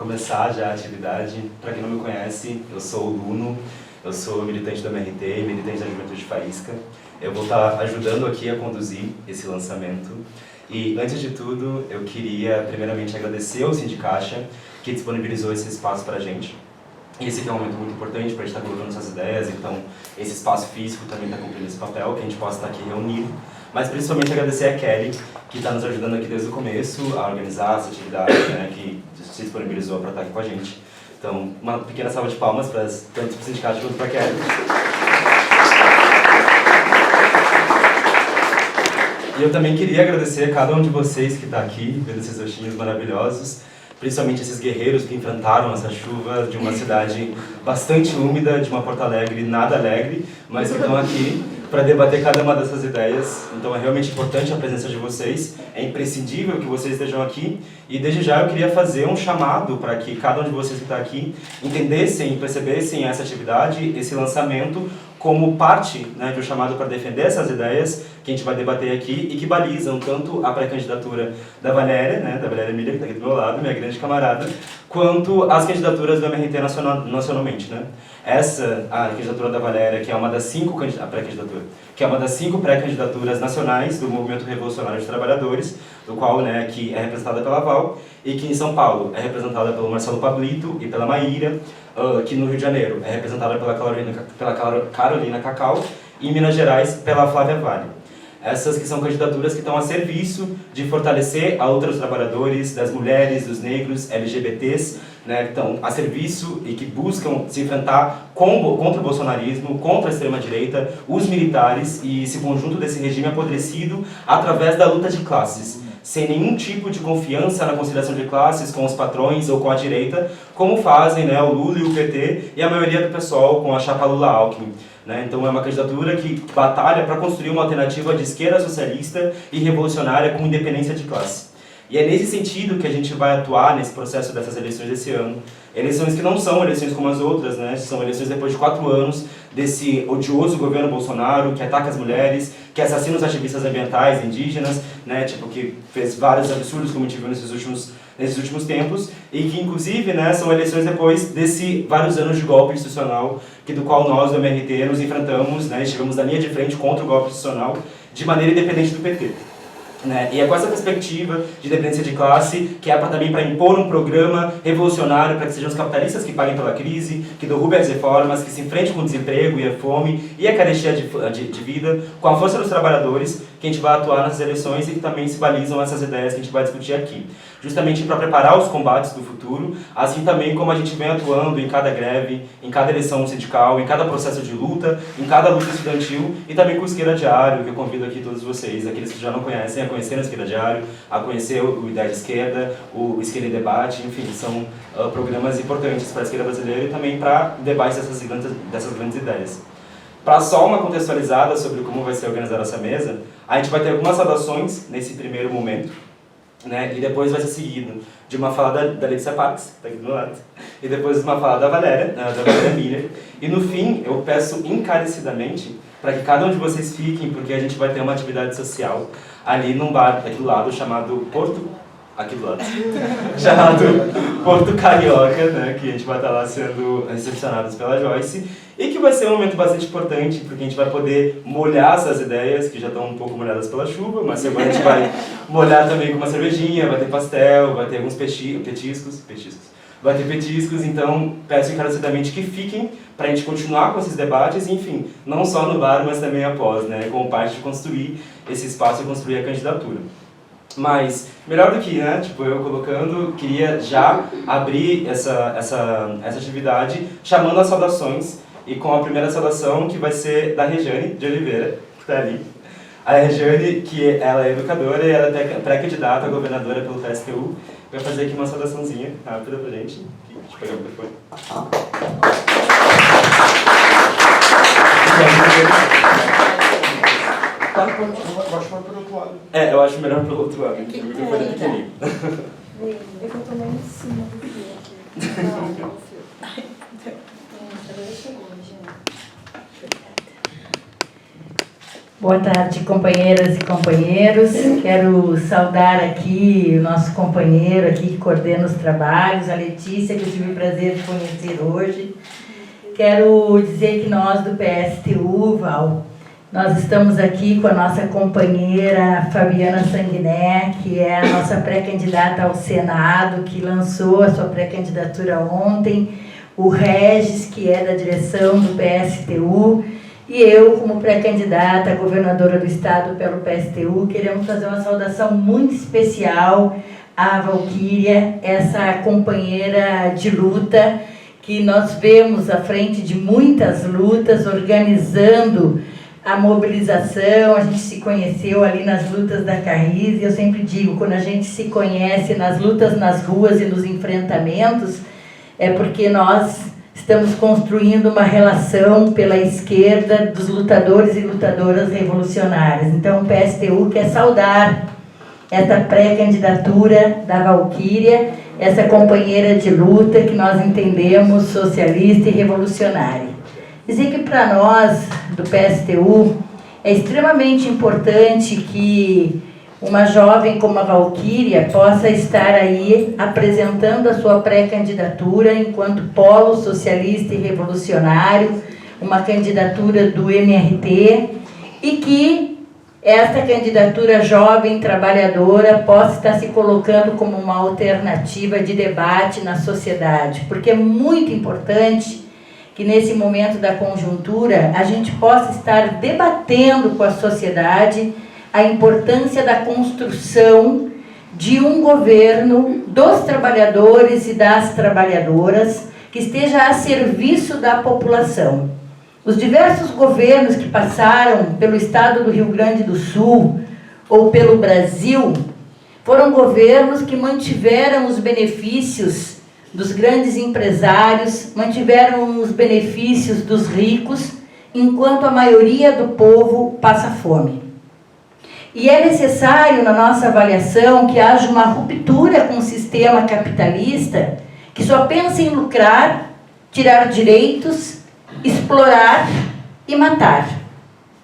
começar já a atividade, para quem não me conhece, eu sou o Luno, eu sou militante do MRT e militante da Juventude Faísca. Eu vou estar ajudando aqui a conduzir esse lançamento. E, antes de tudo, eu queria primeiramente agradecer ao Sindicaixa, que disponibilizou esse espaço para a gente. Esse aqui é um momento muito importante para a gente estar colocando essas ideias, então esse espaço físico também está cumprindo esse papel, que a gente possa estar aqui reunido. Mas principalmente agradecer a Kelly, que está nos ajudando aqui desde o começo a organizar essa atividade, né, que se disponibilizou para estar aqui com a gente. Então, uma pequena salva de palmas para tanto para o sindicato quanto para a Kelly. E eu também queria agradecer a cada um de vocês que está aqui, vendo esses rostinhos maravilhosos, principalmente esses guerreiros que enfrentaram essa chuva de uma cidade bastante úmida, de uma Porto Alegre nada alegre, mas que estão aqui para debater cada uma dessas ideias. Então é realmente importante a presença de vocês, é imprescindível que vocês estejam aqui, e desde já eu queria fazer um chamado para que cada um de vocês que está aqui entendessem e percebessem essa atividade, esse lançamento, como parte, né, de um chamado para defender essas ideias que a gente vai debater aqui e que balizam tanto a pré-candidatura da Valéria, né, da Valéria Emília, que está aqui do meu lado, minha grande camarada, quanto as candidaturas do MRT nacionalmente, né. Essa, a candidatura da Valéria, que é uma das 5 pré-candidatura, que é uma das 5 pré-candidaturas nacionais do Movimento Revolucionário de Trabalhadores, do qual, né, que é representada pela Val, e que em São Paulo é representada pelo Marcelo Pablito e pela Maíra, que no Rio de Janeiro é representada pela Carolina Cacau, e em Minas Gerais pela Flávia Vale. Essas que são candidaturas que estão a serviço de fortalecer a luta dos trabalhadores, das mulheres, dos negros, LGBTs, né, que estão a serviço e que buscam se enfrentar contra o bolsonarismo, contra a extrema-direita, os militares e esse conjunto desse regime apodrecido através da luta de classes, sem nenhum tipo de confiança na conciliação de classes com os patrões ou com a direita, como fazem, né, o Lula e o PT e a maioria do pessoal com a chapa Lula-Alckmin. Né? Então é uma candidatura que batalha para construir uma alternativa de esquerda socialista e revolucionária com independência de classe. E é nesse sentido que a gente vai atuar nesse processo dessas eleições desse ano. Eleições que não são eleições como as outras, né? São eleições depois de 4 anos desse odioso governo Bolsonaro, que ataca as mulheres, que assassina os ativistas ambientais, indígenas, né? Tipo, que fez vários absurdos, como a gente viu nesses últimos tempos, e que, inclusive, né, são eleições depois desse vários anos de golpe institucional, do qual nós, do MRT, nos enfrentamos, né, estivemos na linha de frente contra o golpe institucional, de maneira independente do PT. Né? E é com essa perspectiva de dependência de classe que é também para impor um programa revolucionário para que sejam os capitalistas que paguem pela crise, que derrubem as reformas, que se enfrentem com o desemprego e a fome e a carestia de vida, com a força dos trabalhadores, que a gente vai atuar nessas eleições e que também se balizam essas ideias que a gente vai discutir aqui. Justamente para preparar os combates do futuro, assim também como a gente vem atuando em cada greve, em cada eleição sindical, em cada processo de luta, em cada luta estudantil e também com o Esquerda Diário, que eu convido aqui todos vocês, aqueles que já não conhecem, a conhecer o Esquerda Diário, a conhecer o Ideia de Esquerda, o Esquerda em Debate, enfim, são programas importantes para a esquerda brasileira e também para debate dessas grandes ideias. Para só uma contextualizada sobre como vai ser organizada essa mesa, a gente vai ter algumas saudações nesse primeiro momento, né, e depois vai ser seguido de uma fala da Letícia Parks, que está aqui do meu lado, e depois de uma fala da Valéria Miller, e no fim eu peço encarecidamente para que cada um de vocês fiquem, porque a gente vai ter uma atividade social ali num bar aqui do lado chamado Porto Carioca, né, que a gente vai estar lá sendo recepcionados pela Joyce, e que vai ser um momento bastante importante, porque a gente vai poder molhar essas ideias, que já estão um pouco molhadas pela chuva, mas agora a gente vai molhar também com uma cervejinha, vai ter pastel, vai ter alguns petiscos, vai ter petiscos, então peço encarecidamente que fiquem para a gente continuar com esses debates, enfim, não só no bar, mas também após, né, como parte de construir esse espaço e construir a candidatura. Mas, melhor do que, né, tipo, eu colocando, queria já abrir essa atividade chamando as saudações e com a primeira saudação que vai ser da Rejane de Oliveira, que está ali. A Rejane, que ela é educadora e ela é pré-candidata a governadora pelo PSTU, vai fazer aqui uma saudaçãozinha rápida pra gente. Deixa eu pegar o microfone. Eu acho melhor pelo outro lado. É, eu acho melhor pelo outro lado, porque o microfone é pequenininho. É que eu tô meio em cima do fio aqui. Não, o fio. Agora chegou, gente. Boa tarde, companheiras e companheiros. Quero saudar aqui o nosso companheiro aqui que coordena os trabalhos, a Letícia, que eu tive o prazer de conhecer hoje. Quero dizer que nós do PSTU, Val, nós estamos aqui com a nossa companheira Fabiana Sanguiné, que é a nossa pré-candidata ao Senado, que lançou a sua pré-candidatura ontem, o Regis, que é da direção do PSTU, e eu, como pré-candidata a governadora do estado pelo PSTU, queremos fazer uma saudação muito especial à Valquíria, essa companheira de luta que nós vemos à frente de muitas lutas, organizando a mobilização. A gente se conheceu ali nas lutas da Carris, e eu sempre digo, quando a gente se conhece nas lutas nas ruas e nos enfrentamentos, é porque nós estamos construindo uma relação pela esquerda dos lutadores e lutadoras revolucionárias. Então, o PSTU quer saudar essa pré-candidatura da Valquíria, essa companheira de luta que nós entendemos socialista e revolucionária. Dizer que para nós, do PSTU, é extremamente importante que uma jovem como a Valquíria possa estar aí apresentando a sua pré-candidatura enquanto polo socialista e revolucionário, uma candidatura do MRT, e que esta candidatura jovem trabalhadora possa estar se colocando como uma alternativa de debate na sociedade, porque é muito importante que nesse momento da conjuntura a gente possa estar debatendo com a sociedade a importância da construção de um governo dos trabalhadores e das trabalhadoras que esteja a serviço da população. Os diversos governos que passaram pelo estado do Rio Grande do Sul ou pelo Brasil foram governos que mantiveram os benefícios dos grandes empresários, mantiveram os benefícios dos ricos, enquanto a maioria do povo passa fome. E é necessário, na nossa avaliação, que haja uma ruptura com o sistema capitalista que só pensa em lucrar, tirar direitos, explorar e matar.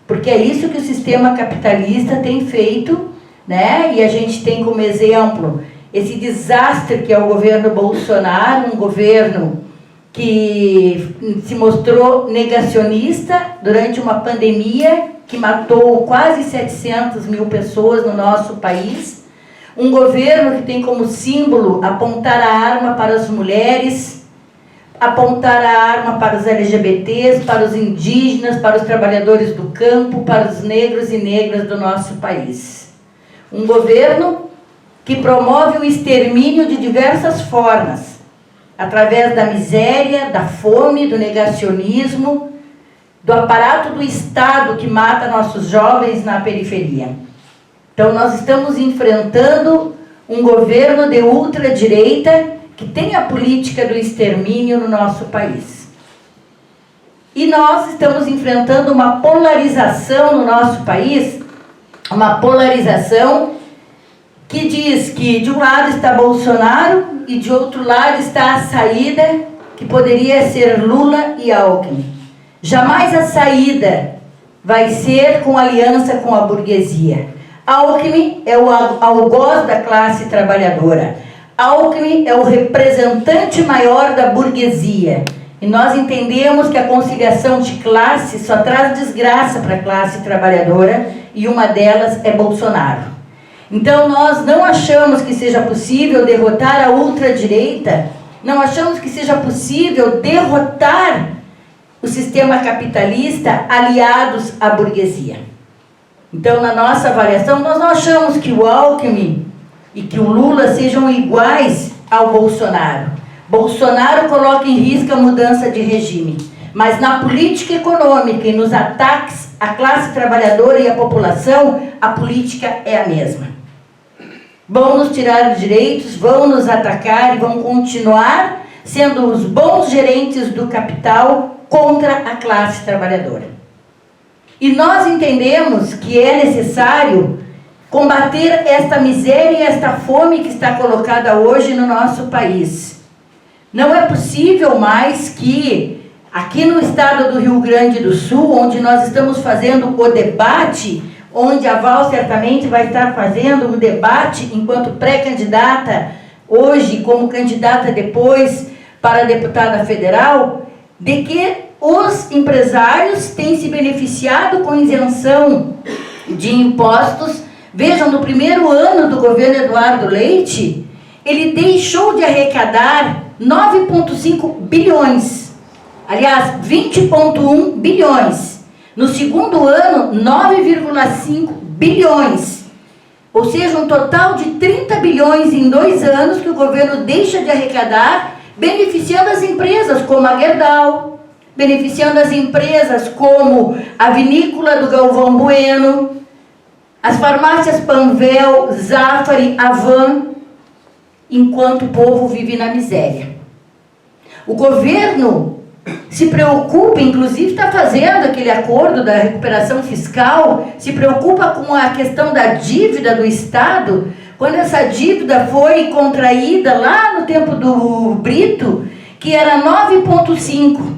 Porque é isso que o sistema capitalista tem feito, né? E a gente tem como exemplo esse desastre que é o governo Bolsonaro, um governo que se mostrou negacionista durante uma pandemia que matou quase 700 mil pessoas no nosso país, um governo que tem como símbolo apontar a arma para as mulheres, apontar a arma para os LGBTs, para os indígenas, para os trabalhadores do campo, para os negros e negras do nosso país. Um governo que promove o extermínio de diversas formas, através da miséria, da fome, do negacionismo, do aparato do Estado que mata nossos jovens na periferia. Então, nós estamos enfrentando um governo de ultradireita que tem a política do extermínio no nosso país. E nós estamos enfrentando uma polarização no nosso país, uma polarização que diz que de um lado está Bolsonaro e de outro lado está a saída, que poderia ser Lula e Alckmin. Jamais a saída vai ser com aliança com a burguesia. Alckmin é o algoz da classe trabalhadora. Alckmin é o representante maior da burguesia. E nós entendemos que a conciliação de classe só traz desgraça para a classe trabalhadora, e uma delas é Bolsonaro. Então nós não achamos que seja possível derrotar a ultradireita, não achamos que seja possível derrotar o sistema capitalista aliados à burguesia. Então, na nossa avaliação, nós não achamos que o Alckmin e que o Lula sejam iguais ao Bolsonaro. Bolsonaro coloca em risco a mudança de regime, mas na política econômica e nos ataques à classe trabalhadora e à população, a política é a mesma. Vão nos tirar os direitos, vão nos atacar e vão continuar sendo os bons gerentes do capital contra a classe trabalhadora. E nós entendemos que é necessário combater esta miséria e esta fome que está colocada hoje no nosso país. Não é possível mais que aqui no estado do Rio Grande do Sul, onde nós estamos fazendo o debate, onde a Val certamente vai estar fazendo o debate enquanto pré-candidata, hoje como candidata depois para deputada federal, de que os empresários têm se beneficiado com isenção de impostos. Vejam, no primeiro ano do governo Eduardo Leite, ele deixou de arrecadar 9,5 bilhões. Aliás, 20,1 bilhões. No segundo ano, 9,5 bilhões. Ou seja, um total de 30 bilhões em 2 anos que o governo deixa de arrecadar, beneficiando as empresas como a Gerdau, beneficiando as empresas como a Vinícola do Galvão Bueno, as farmácias Panvel, Zafari, Avan, enquanto o povo vive na miséria. O governo se preocupa, inclusive está fazendo aquele acordo da recuperação fiscal, se preocupa com a questão da dívida do Estado, quando essa dívida foi contraída lá no tempo do Brito, que era 9,5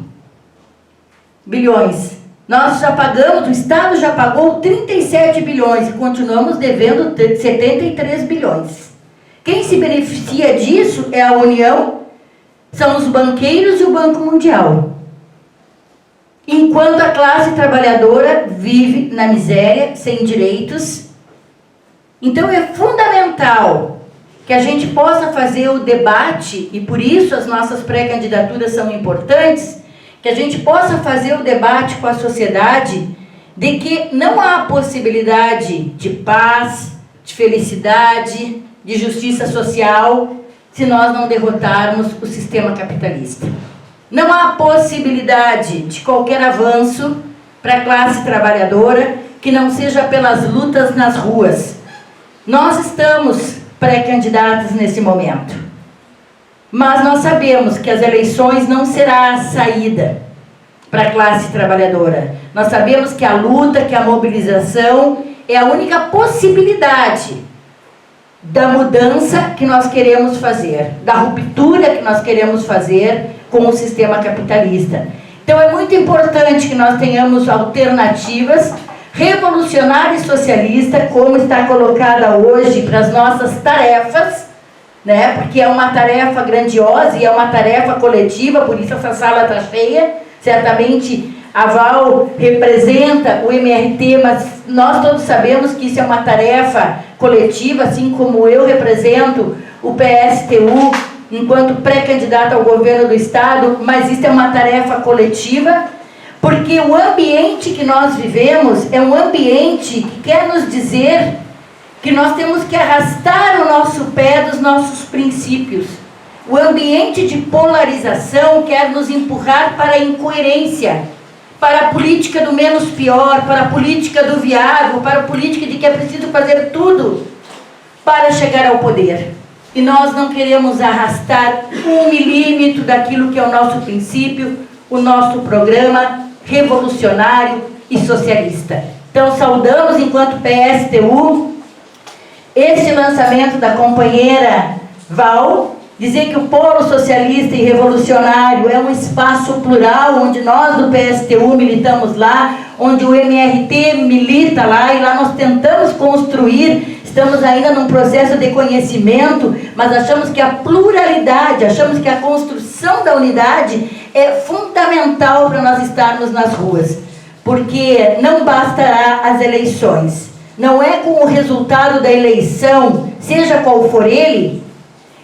bilhões. Nós já pagamos, o Estado já pagou 37 bilhões e continuamos devendo 73 bilhões. Quem se beneficia disso é a União, são os banqueiros e o Banco Mundial. Enquanto a classe trabalhadora vive na miséria, sem direitos. Então é fundamental que a gente possa fazer o debate, e por isso as nossas pré-candidaturas são importantes, que a gente possa fazer o debate com a sociedade de que não há possibilidade de paz, de felicidade, de justiça social, se nós não derrotarmos o sistema capitalista. Não há possibilidade de qualquer avanço para a classe trabalhadora que não seja pelas lutas nas ruas. Nós estamos pré-candidatos nesse momento, mas nós sabemos que as eleições não será a saída para a classe trabalhadora. Nós sabemos que a luta, que a mobilização é a única possibilidade da mudança que nós queremos fazer, da ruptura que nós queremos fazer com o sistema capitalista. Então é muito importante que nós tenhamos alternativas revolucionária e socialista, como está colocada hoje para as nossas tarefas, né? Porque é uma tarefa grandiosa e é uma tarefa coletiva, por isso essa sala está cheia. Certamente a Val representa o MRT, mas nós todos sabemos que isso é uma tarefa coletiva, assim como eu represento o PSTU enquanto pré-candidata ao governo do Estado, mas isso é uma tarefa coletiva, porque o ambiente que nós vivemos é um ambiente que quer nos dizer que nós temos que arrastar o nosso pé dos nossos princípios. O ambiente de polarização quer nos empurrar para a incoerência, para a política do menos pior, para a política do viável, para a política de que é preciso fazer tudo para chegar ao poder. E nós não queremos arrastar 1 milímetro daquilo que é o nosso princípio, o nosso programa revolucionário e socialista. Então saudamos enquanto PSTU esse lançamento da companheira Val, dizer que o Polo Socialista e Revolucionário é um espaço plural, onde nós do PSTU militamos lá, onde o MRT milita lá, e lá nós tentamos construir, estamos ainda num processo de conhecimento, mas achamos que a pluralidade, achamos que a construção da unidade é fundamental para nós estarmos nas ruas, porque não bastará as eleições. Não é com o resultado da eleição, seja qual for ele,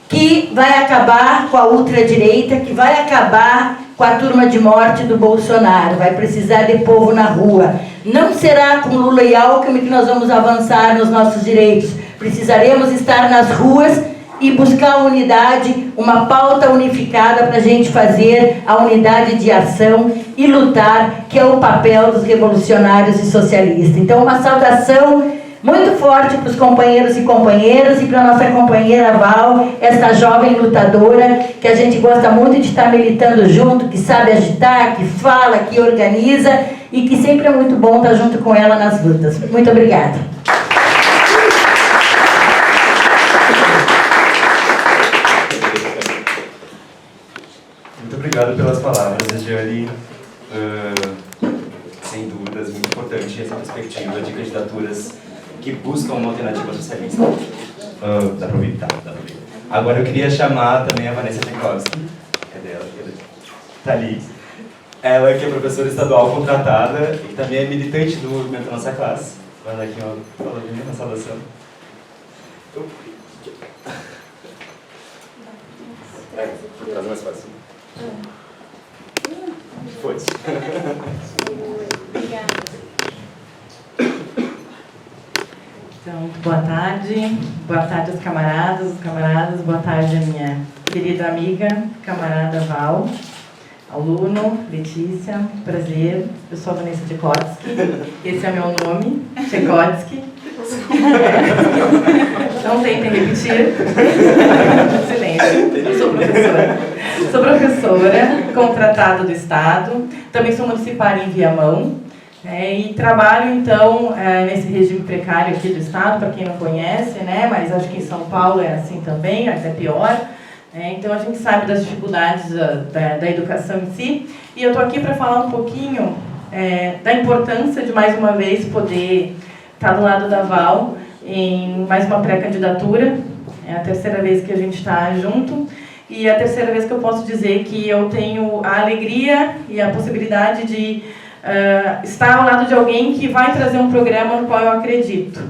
que vai acabar com a ultradireita, que vai acabar com a turma de morte do Bolsonaro. Vai precisar de povo na rua. Não será com Lula e Alckmin que nós vamos avançar nos nossos direitos. Precisaremos estar nas ruas e buscar a unidade, uma pauta unificada para a gente fazer a unidade de ação e lutar, que é o papel dos revolucionários e socialistas. Então, uma saudação muito forte para os companheiros e companheiras e para a nossa companheira Val, essa jovem lutadora que a gente gosta muito de estar militando junto, que sabe agitar, que fala, que organiza e que sempre é muito bom estar junto com ela nas lutas. Muito obrigada. Muito obrigado pelas palavras, Regiane. Sem dúvidas, muito importante essa perspectiva de candidaturas que buscam uma alternativa socialista. Dá para ouvir? Tá, dá para ouvir. Agora eu queria chamar também a Vanessa Tchaikovsky. Cadê ela? Tá ali. Ela que é professora estadual contratada e também é militante do movimento Nossa Classe. Vai lá aqui, ó, fala na saudação. Traz mais fácil. Foi. Obrigada. Então, boa tarde aos camaradas, boa tarde a minha querida amiga, camarada Val, aluno, Letícia, prazer, eu sou a Vanessa Tchaikovsky, esse é meu nome, Tchaikovsky. Não tentem repetir. Silêncio. Eu sou professora, contratada do Estado, também sou municipal em Viamão, e trabalho, então, nesse regime precário aqui do Estado, para quem não conhece, né, mas acho que em São Paulo é assim também, até pior. Então, a gente sabe das dificuldades da educação em si, e eu estou aqui para falar um pouquinho da importância de, mais uma vez, poder estar do lado da Val em mais uma pré-candidatura. É a terceira vez que a gente está junto e a terceira vez que eu posso dizer que eu tenho a alegria e a possibilidade de estar ao lado de alguém que vai trazer um programa no qual eu acredito,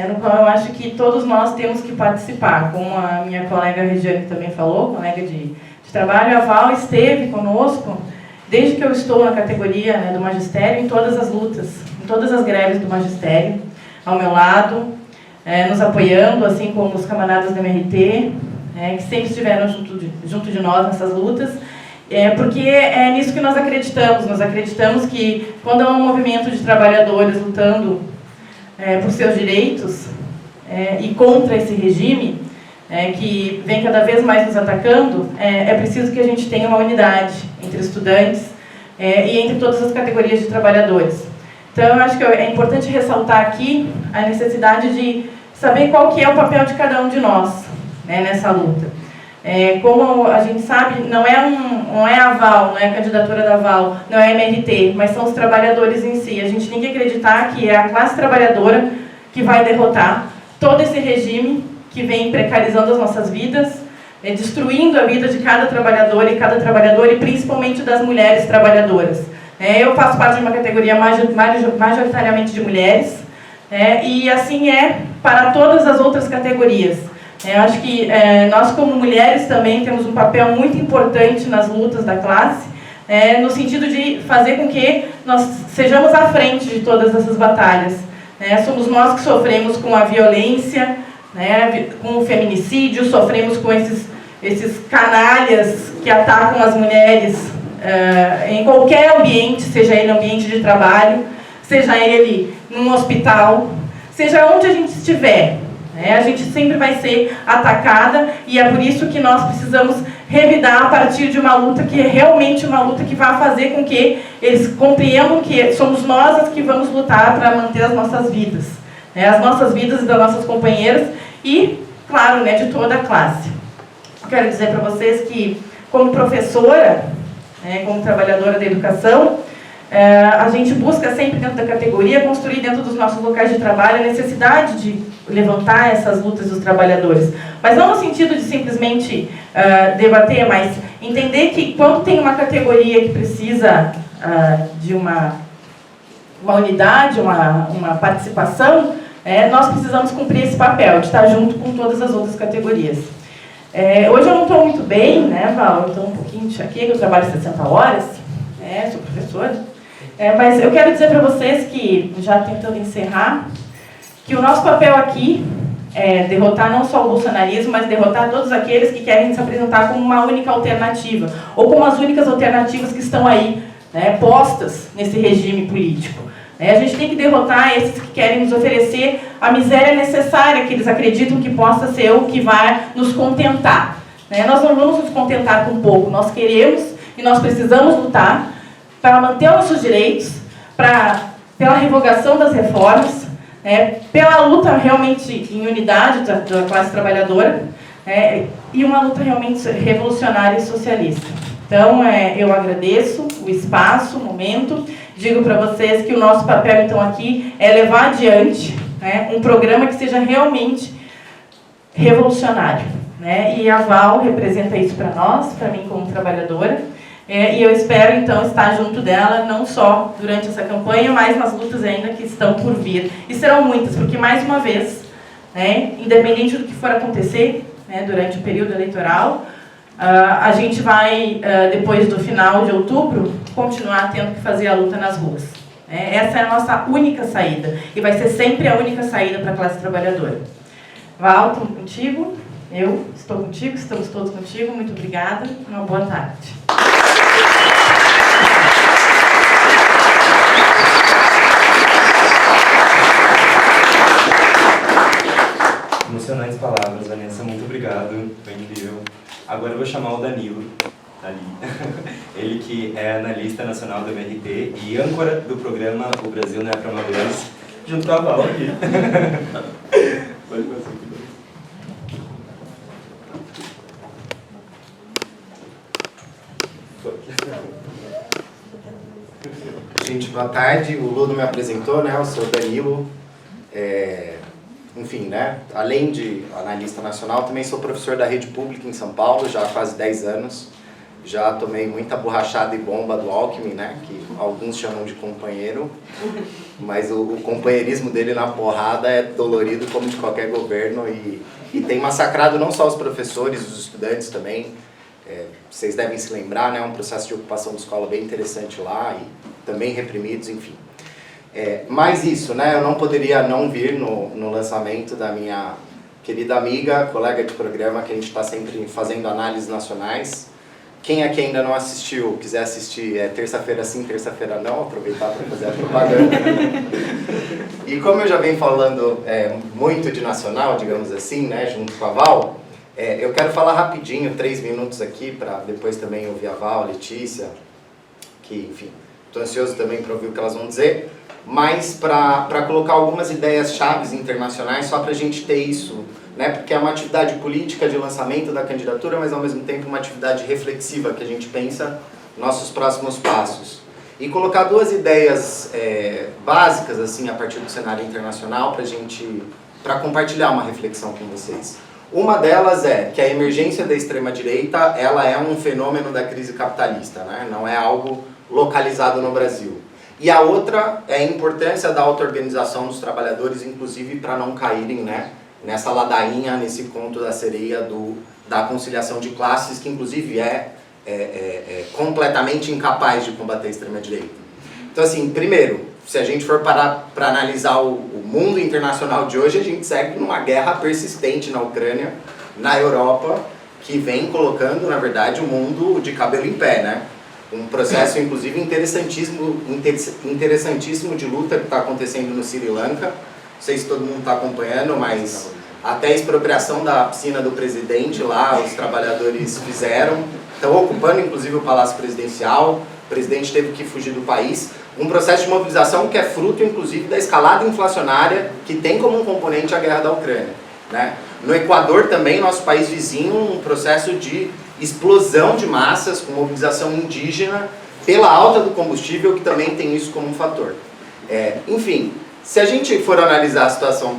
no qual eu acho que todos nós temos que participar. Como a minha colega Regiane também falou, colega de trabalho, a Val esteve conosco desde que eu estou na categoria, do magistério, em todas as lutas, em todas as greves do magistério, ao meu lado, nos apoiando, assim como os camaradas do MRT, que sempre estiveram junto de nós nessas lutas, porque é nisso que nós acreditamos que quando há um movimento de trabalhadores lutando por seus direitos e contra esse regime, que vem cada vez mais nos atacando, é preciso que a gente tenha uma unidade entre estudantes e entre todas as categorias de trabalhadores. Então, eu acho que é importante ressaltar aqui a necessidade de saber qual que é o papel de cada um de nós, nessa luta. Como a gente sabe, não é a Val, não é a candidatura da Val, não é a MRT, mas são os trabalhadores em si. A gente tem que acreditar que é a classe trabalhadora que vai derrotar todo esse regime que vem precarizando as nossas vidas, destruindo a vida de cada trabalhador e principalmente das mulheres trabalhadoras. Eu faço parte de uma categoria majoritariamente de mulheres, e assim é para todas as outras categorias. Eu acho que nós, como mulheres, também temos um papel muito importante nas lutas da classe, no sentido de fazer com que nós sejamos à frente de todas essas batalhas. Somos nós que sofremos com a violência, com o feminicídio, sofremos com esses canalhas que atacam as mulheres em qualquer ambiente, seja ele ambiente de trabalho, seja ele num hospital, seja onde a gente estiver. A gente sempre vai ser atacada e é por isso que nós precisamos revidar a partir de uma luta que é realmente uma luta que vai fazer com que eles compreendam que somos nós as que vamos lutar para manter as nossas vidas. As nossas vidas e das nossas companheiras e, claro, de toda a classe. Quero dizer para vocês que, como professora, como trabalhadora da educação, a gente busca sempre dentro da categoria construir dentro dos nossos locais de trabalho a necessidade de levantar essas lutas dos trabalhadores. Mas não no sentido de simplesmente debater, mas entender que quando tem uma categoria que precisa de uma unidade, uma participação, nós precisamos cumprir esse papel, de estar junto com todas as outras categorias. Hoje eu não estou muito bem, Val? Eu estou um pouquinho de enxaqueca, eu trabalho 60 horas, sou professora. Mas eu quero dizer para vocês que, já tentando encerrar, que o nosso papel aqui é derrotar não só o bolsonarismo, mas derrotar todos aqueles que querem se apresentar como uma única alternativa, ou como as únicas alternativas que estão aí, postas nesse regime político. A gente tem que derrotar esses que querem nos oferecer a miséria necessária que eles acreditam que possa ser o que vai nos contentar. Nós não vamos nos contentar com pouco, nós queremos e nós precisamos lutar para manter os nossos direitos, pela revogação das reformas, pela luta realmente em unidade da classe trabalhadora, e uma luta realmente revolucionária e socialista. Então, eu agradeço o espaço, o momento. Digo para vocês que o nosso papel, então, aqui é levar adiante, né, um programa que seja realmente revolucionário, né? E a Val representa isso para nós, para mim como trabalhadora. E eu espero, então, estar junto dela, não só durante essa campanha, mas nas lutas ainda que estão por vir. E serão muitas, porque, mais uma vez, né, independente do que for acontecer, né, durante o período eleitoral, a gente vai, depois do final de outubro, continuar tendo que fazer a luta nas ruas. Essa é a nossa única saída, e vai ser sempre a única saída para a classe trabalhadora. Val, estou contigo, eu estou contigo, estamos todos contigo, muito obrigada, uma boa tarde. Emocionantes palavras, Vanessa, muito obrigado, foi incrível. Agora eu vou chamar o Danilo, ali. Ele que é analista nacional do MRT e âncora do programa O Brasil Não é para Amadores, junto com a Val aqui. Pode passar aqui. Gente, boa tarde. O Lu não me apresentou, né? Eu sou o Danilo. Enfim, né? Além de analista nacional, também sou professor da rede pública em São Paulo, já há quase 10 anos. Já tomei muita borrachada e bomba do Alckmin, né? Que alguns chamam de companheiro. Mas o companheirismo dele na porrada é dolorido como de qualquer governo e tem massacrado não só os professores, os estudantes também. Vocês devem se lembrar, né? Um processo de ocupação da escola bem interessante lá e também reprimidos, enfim. Mas isso, né? Eu não poderia não vir no lançamento da minha querida amiga, colega de programa, que a gente está sempre fazendo análises nacionais. Quem aqui ainda não assistiu, quiser assistir, terça-feira sim, terça-feira não, aproveitar para fazer a propaganda. E como eu já venho falando muito de nacional, digamos assim, né, junto com a Val, eu quero falar rapidinho, 3 minutos aqui, para depois também ouvir a Val, a Letícia, que, enfim, estou ansioso também para ouvir o que elas vão dizer, mas para colocar algumas ideias chaves internacionais, só para a gente ter isso, né? Porque é uma atividade política de lançamento da candidatura, mas ao mesmo tempo uma atividade reflexiva que a gente pensa nossos próximos passos. E colocar 2 ideias básicas assim a partir do cenário internacional para compartilhar uma reflexão com vocês. Uma delas é que a emergência da extrema-direita ela é um fenômeno da crise capitalista, né? Não é algo localizado no Brasil. E a outra é a importância da auto-organização dos trabalhadores, inclusive para não caírem, né, nessa ladainha, nesse conto da sereia da conciliação de classes, que inclusive é completamente incapaz de combater a extrema-direita. Então, assim, primeiro, se a gente for parar para analisar o mundo internacional de hoje, a gente segue numa guerra persistente na Ucrânia, na Europa, que vem colocando, na verdade, o mundo de cabelo em pé, né? Um processo, inclusive, interessantíssimo de luta que está acontecendo no Sri Lanka. Não sei se todo mundo está acompanhando, mas até a expropriação da piscina do presidente lá, os trabalhadores fizeram. Estão ocupando, inclusive, o Palácio Presidencial. O presidente teve que fugir do país. Um processo de mobilização que é fruto, inclusive, da escalada inflacionária que tem como um componente a guerra da Ucrânia, né? No Equador também, nosso país vizinho, um processo de explosão de massas com mobilização indígena pela alta do combustível, que também tem isso como um fator. Enfim, se a gente for analisar a situação,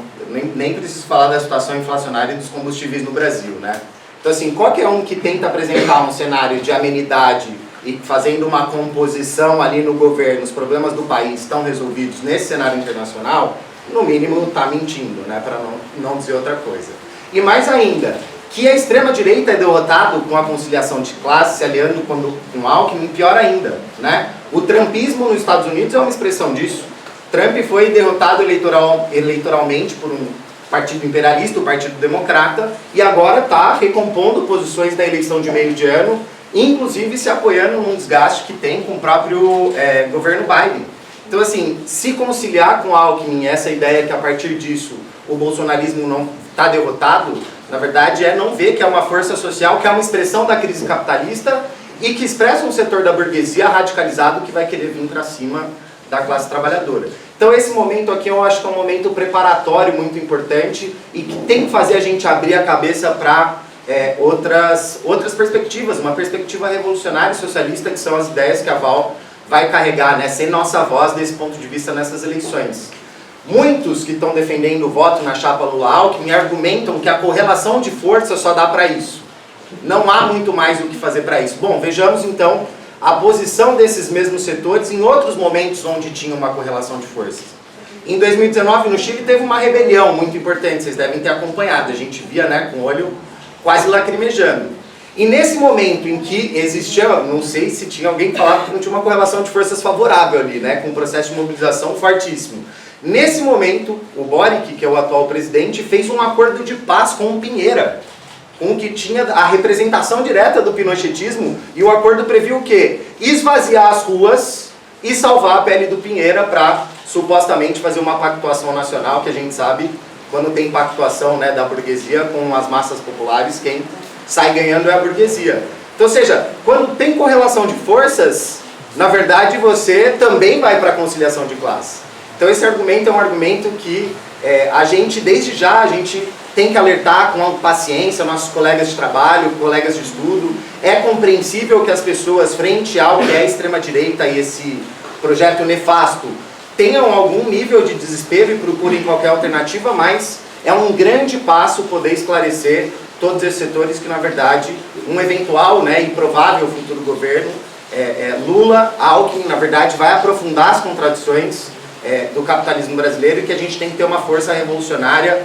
nem preciso falar da situação inflacionária e dos combustíveis no Brasil, né? Então, assim, qualquer um que tenta apresentar um cenário de amenidade e fazendo uma composição ali no governo, os problemas do país estão resolvidos nesse cenário internacional, no mínimo está mentindo, né? Para não dizer outra coisa. E mais ainda, que a extrema-direita é derrotado com a conciliação de classe, se aliando com o Alckmin, pior ainda, né? O trumpismo nos Estados Unidos é uma expressão disso. Trump foi derrotado eleitoralmente por um partido imperialista, o Partido Democrata, e agora está recompondo posições da eleição de meio de ano, inclusive se apoiando num desgaste que tem com o próprio governo Biden. Então, assim, se conciliar com o Alckmin essa ideia que a partir disso o bolsonarismo não está derrotado, na verdade é não ver que é uma força social, que é uma expressão da crise capitalista e que expressa um setor da burguesia radicalizado que vai querer vir para cima da classe trabalhadora. Então esse momento aqui eu acho que é um momento preparatório muito importante e que tem que fazer a gente abrir a cabeça para outras perspectivas, uma perspectiva revolucionária e socialista, que são as ideias que a Val vai carregar, né, ser nossa voz desse ponto de vista nessas eleições. Muitos que estão defendendo o voto na chapa Lula-Alckmin argumentam que a correlação de força só dá para isso. Não há muito mais o que fazer para isso. Bom, vejamos então a posição desses mesmos setores em outros momentos onde tinha uma correlação de forças. Em 2019, no Chile, teve uma rebelião muito importante, vocês devem ter acompanhado. A gente via, né, com o olho quase lacrimejando. E nesse momento em que existia, não sei se tinha alguém que falava que não tinha uma correlação de forças favorável ali, né, com um processo de mobilização fortíssimo. Nesse momento, o Boric, que é o atual presidente, fez um acordo de paz com o Piñera, com o que tinha a representação direta do pinochetismo, e o acordo previu o quê? Esvaziar as ruas e salvar a pele do Piñera para, supostamente, fazer uma pactuação nacional, que a gente sabe, quando tem pactuação, né, da burguesia com as massas populares, quem sai ganhando é a burguesia. Então, ou seja, quando tem correlação de forças, na verdade você também vai para a conciliação de classe. Então esse argumento é um argumento que a gente, desde já, a gente tem que alertar com paciência, nossos colegas de trabalho, colegas de estudo. É compreensível que as pessoas, frente ao que é a extrema-direita e esse projeto nefasto, tenham algum nível de desespero e procurem qualquer alternativa, mas é um grande passo poder esclarecer todos esses setores que, na verdade, um eventual, né, e provável futuro governo, Lula, Alckmin, na verdade, vai aprofundar as contradições do capitalismo brasileiro, e que a gente tem que ter uma força revolucionária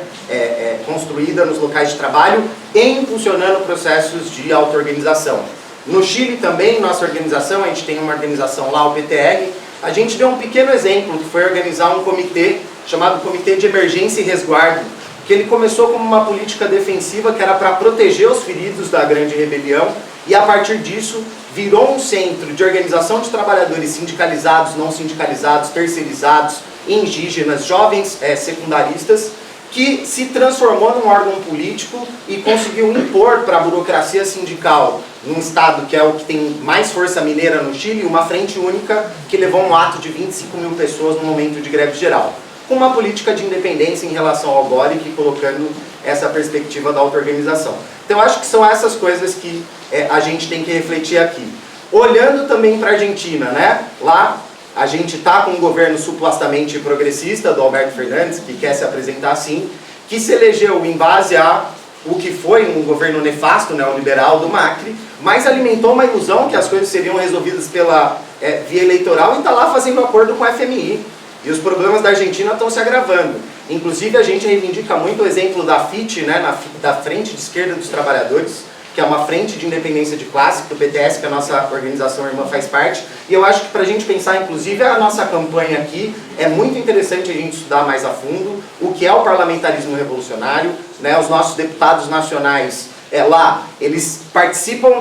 construída nos locais de trabalho e impulsionando processos de auto-organização. No Chile também, nossa organização, a gente tem uma organização lá, o PTR, a gente deu um pequeno exemplo, que foi organizar um comitê chamado Comitê de Emergência e Resguardo, que ele começou como uma política defensiva que era para proteger os feridos da grande rebelião, e a partir disso virou um centro de organização de trabalhadores sindicalizados, não sindicalizados, terceirizados, indígenas, jovens secundaristas, que se transformou num órgão político e conseguiu impor para a burocracia sindical, num estado que é o que tem mais força mineira no Chile, uma frente única que levou um ato de 25 mil pessoas no momento de greve geral, com uma política de independência em relação ao Boric, colocando essa perspectiva da auto-organização. Então acho que são essas coisas que a gente tem que refletir aqui. Olhando também para a Argentina, né? Lá a gente está com um governo supostamente progressista, do Alberto Fernandes, que quer se apresentar assim, que se elegeu em base a o que foi um governo nefasto, neoliberal do Macri, mas alimentou uma ilusão que as coisas seriam resolvidas pela via eleitoral, e está lá fazendo acordo com o FMI. E os problemas da Argentina estão se agravando. Inclusive a gente reivindica muito o exemplo da FIT, né, da Frente de Esquerda dos Trabalhadores, que é uma frente de independência de classe, do PTS, que a nossa organização irmã faz parte. E eu acho que para a gente pensar, inclusive, a nossa campanha aqui, é muito interessante a gente estudar mais a fundo o que é o parlamentarismo revolucionário, né, os nossos deputados nacionais lá, eles participam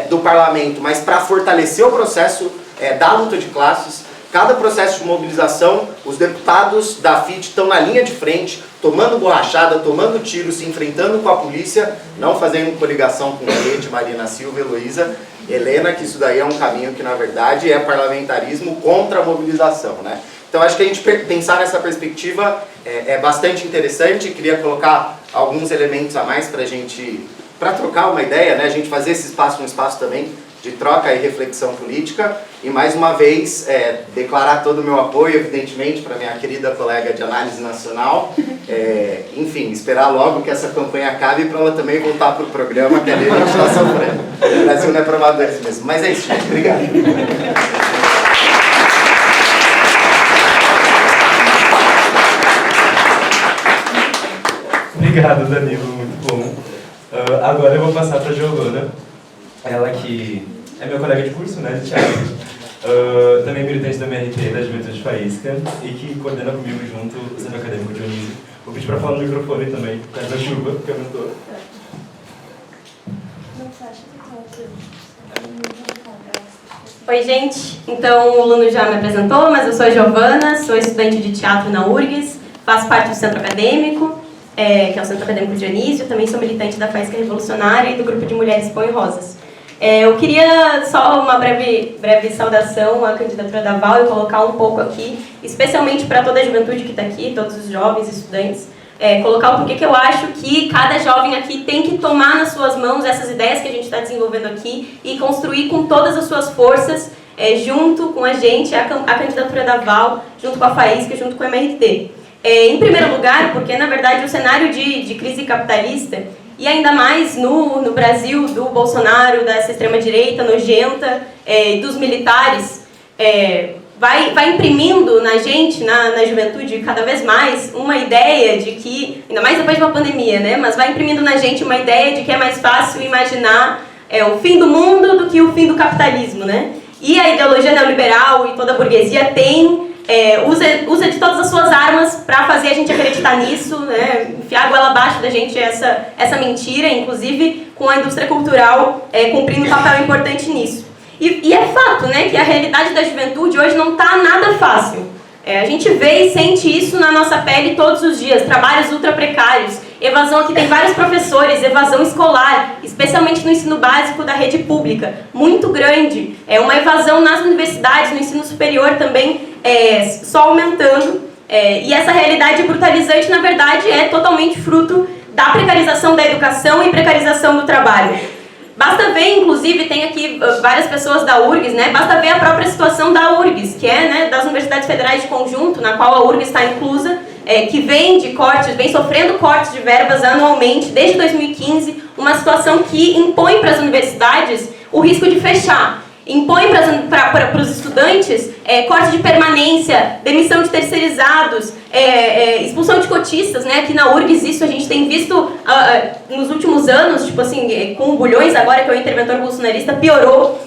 do parlamento, mas para fortalecer o processo da luta de classes. Cada processo de mobilização, os deputados da FIT estão na linha de frente, tomando borrachada, tomando tiro, se enfrentando com a polícia, não fazendo coligação com Rede, Marina Silva, Heloísa, Helena, que isso daí é um caminho que, na verdade, é parlamentarismo contra a mobilização, né? Então, acho que a gente pensar nessa perspectiva é bastante interessante. Queria colocar alguns elementos a mais para trocar uma ideia, né? A gente fazer esse espaço um espaço também de troca e reflexão política, e mais uma vez declarar todo o meu apoio, evidentemente, para minha querida colega de análise nacional, enfim, esperar logo que essa campanha acabe para ela também voltar para o programa, que ali a gente está sofrendo. O Brasil não é para amadores mesmo. Mas é isso, gente. Obrigado. Obrigado, Danilo, muito bom. Agora eu vou passar para a Giovana, ela que é meu colega de curso, né, de teatro, também militante da MRT, da Juventude Faísca, e que coordena comigo junto o Centro Acadêmico Dionísio. Vou pedir para falar no microfone também, por causa da chuva, porque aumentou. Oi, gente. Então, o Luno já me apresentou, mas eu sou a Giovana, sou estudante de teatro na URGS, faço parte do Centro Acadêmico, que é o Centro Acadêmico Dionísio, também sou militante da Faísca Revolucionária e do grupo de Mulheres Pão e Rosas. Eu queria só uma breve saudação à candidatura da Val e colocar um pouco aqui, especialmente para toda a juventude que está aqui, todos os jovens estudantes, colocar o porquê que eu acho que cada jovem aqui tem que tomar nas suas mãos essas ideias que a gente está desenvolvendo aqui e construir com todas as suas forças, junto com a gente, a candidatura da Val, junto com a Faísca, junto com o MRT. Em primeiro lugar, porque, na verdade, o cenário de crise capitalista, e ainda mais no Brasil, do Bolsonaro, dessa extrema-direita nojenta, dos militares, vai imprimindo na gente, na juventude, cada vez mais, uma ideia de que, ainda mais depois de uma pandemia, né? Mas vai imprimindo na gente uma ideia de que é mais fácil imaginar o fim do mundo do que o fim do capitalismo, né? E a ideologia neoliberal e toda a burguesia usa de todas as suas armas para fazer a gente acreditar nisso, né? Enfiar a goela abaixo da gente essa mentira, inclusive com a indústria cultural cumprindo um papel importante nisso. E é fato, né, que a realidade da juventude hoje não está nada fácil. A gente vê e sente isso na nossa pele todos os dias. Trabalhos ultra precários, evasão, aqui tem vários professores, evasão escolar, especialmente no ensino básico da rede pública, muito grande. Uma evasão nas universidades, no ensino superior também, só aumentando. E essa realidade brutalizante, na verdade, é totalmente fruto da precarização da educação e precarização do trabalho. Basta ver, inclusive, tem aqui várias pessoas da URGS, né? Basta ver a própria situação da URGS, que é, né, das universidades federais de conjunto, na qual a URGS está inclusa, que vem sofrendo cortes de verbas anualmente, desde 2015, uma situação que impõe para as universidades o risco de fechar. Impõe para os estudantes corte de permanência, demissão de terceirizados, expulsão de cotistas, né? Aqui na URGS isso a gente tem visto nos últimos anos, tipo assim, com o Bulhões agora, que é o interventor bolsonarista, piorou,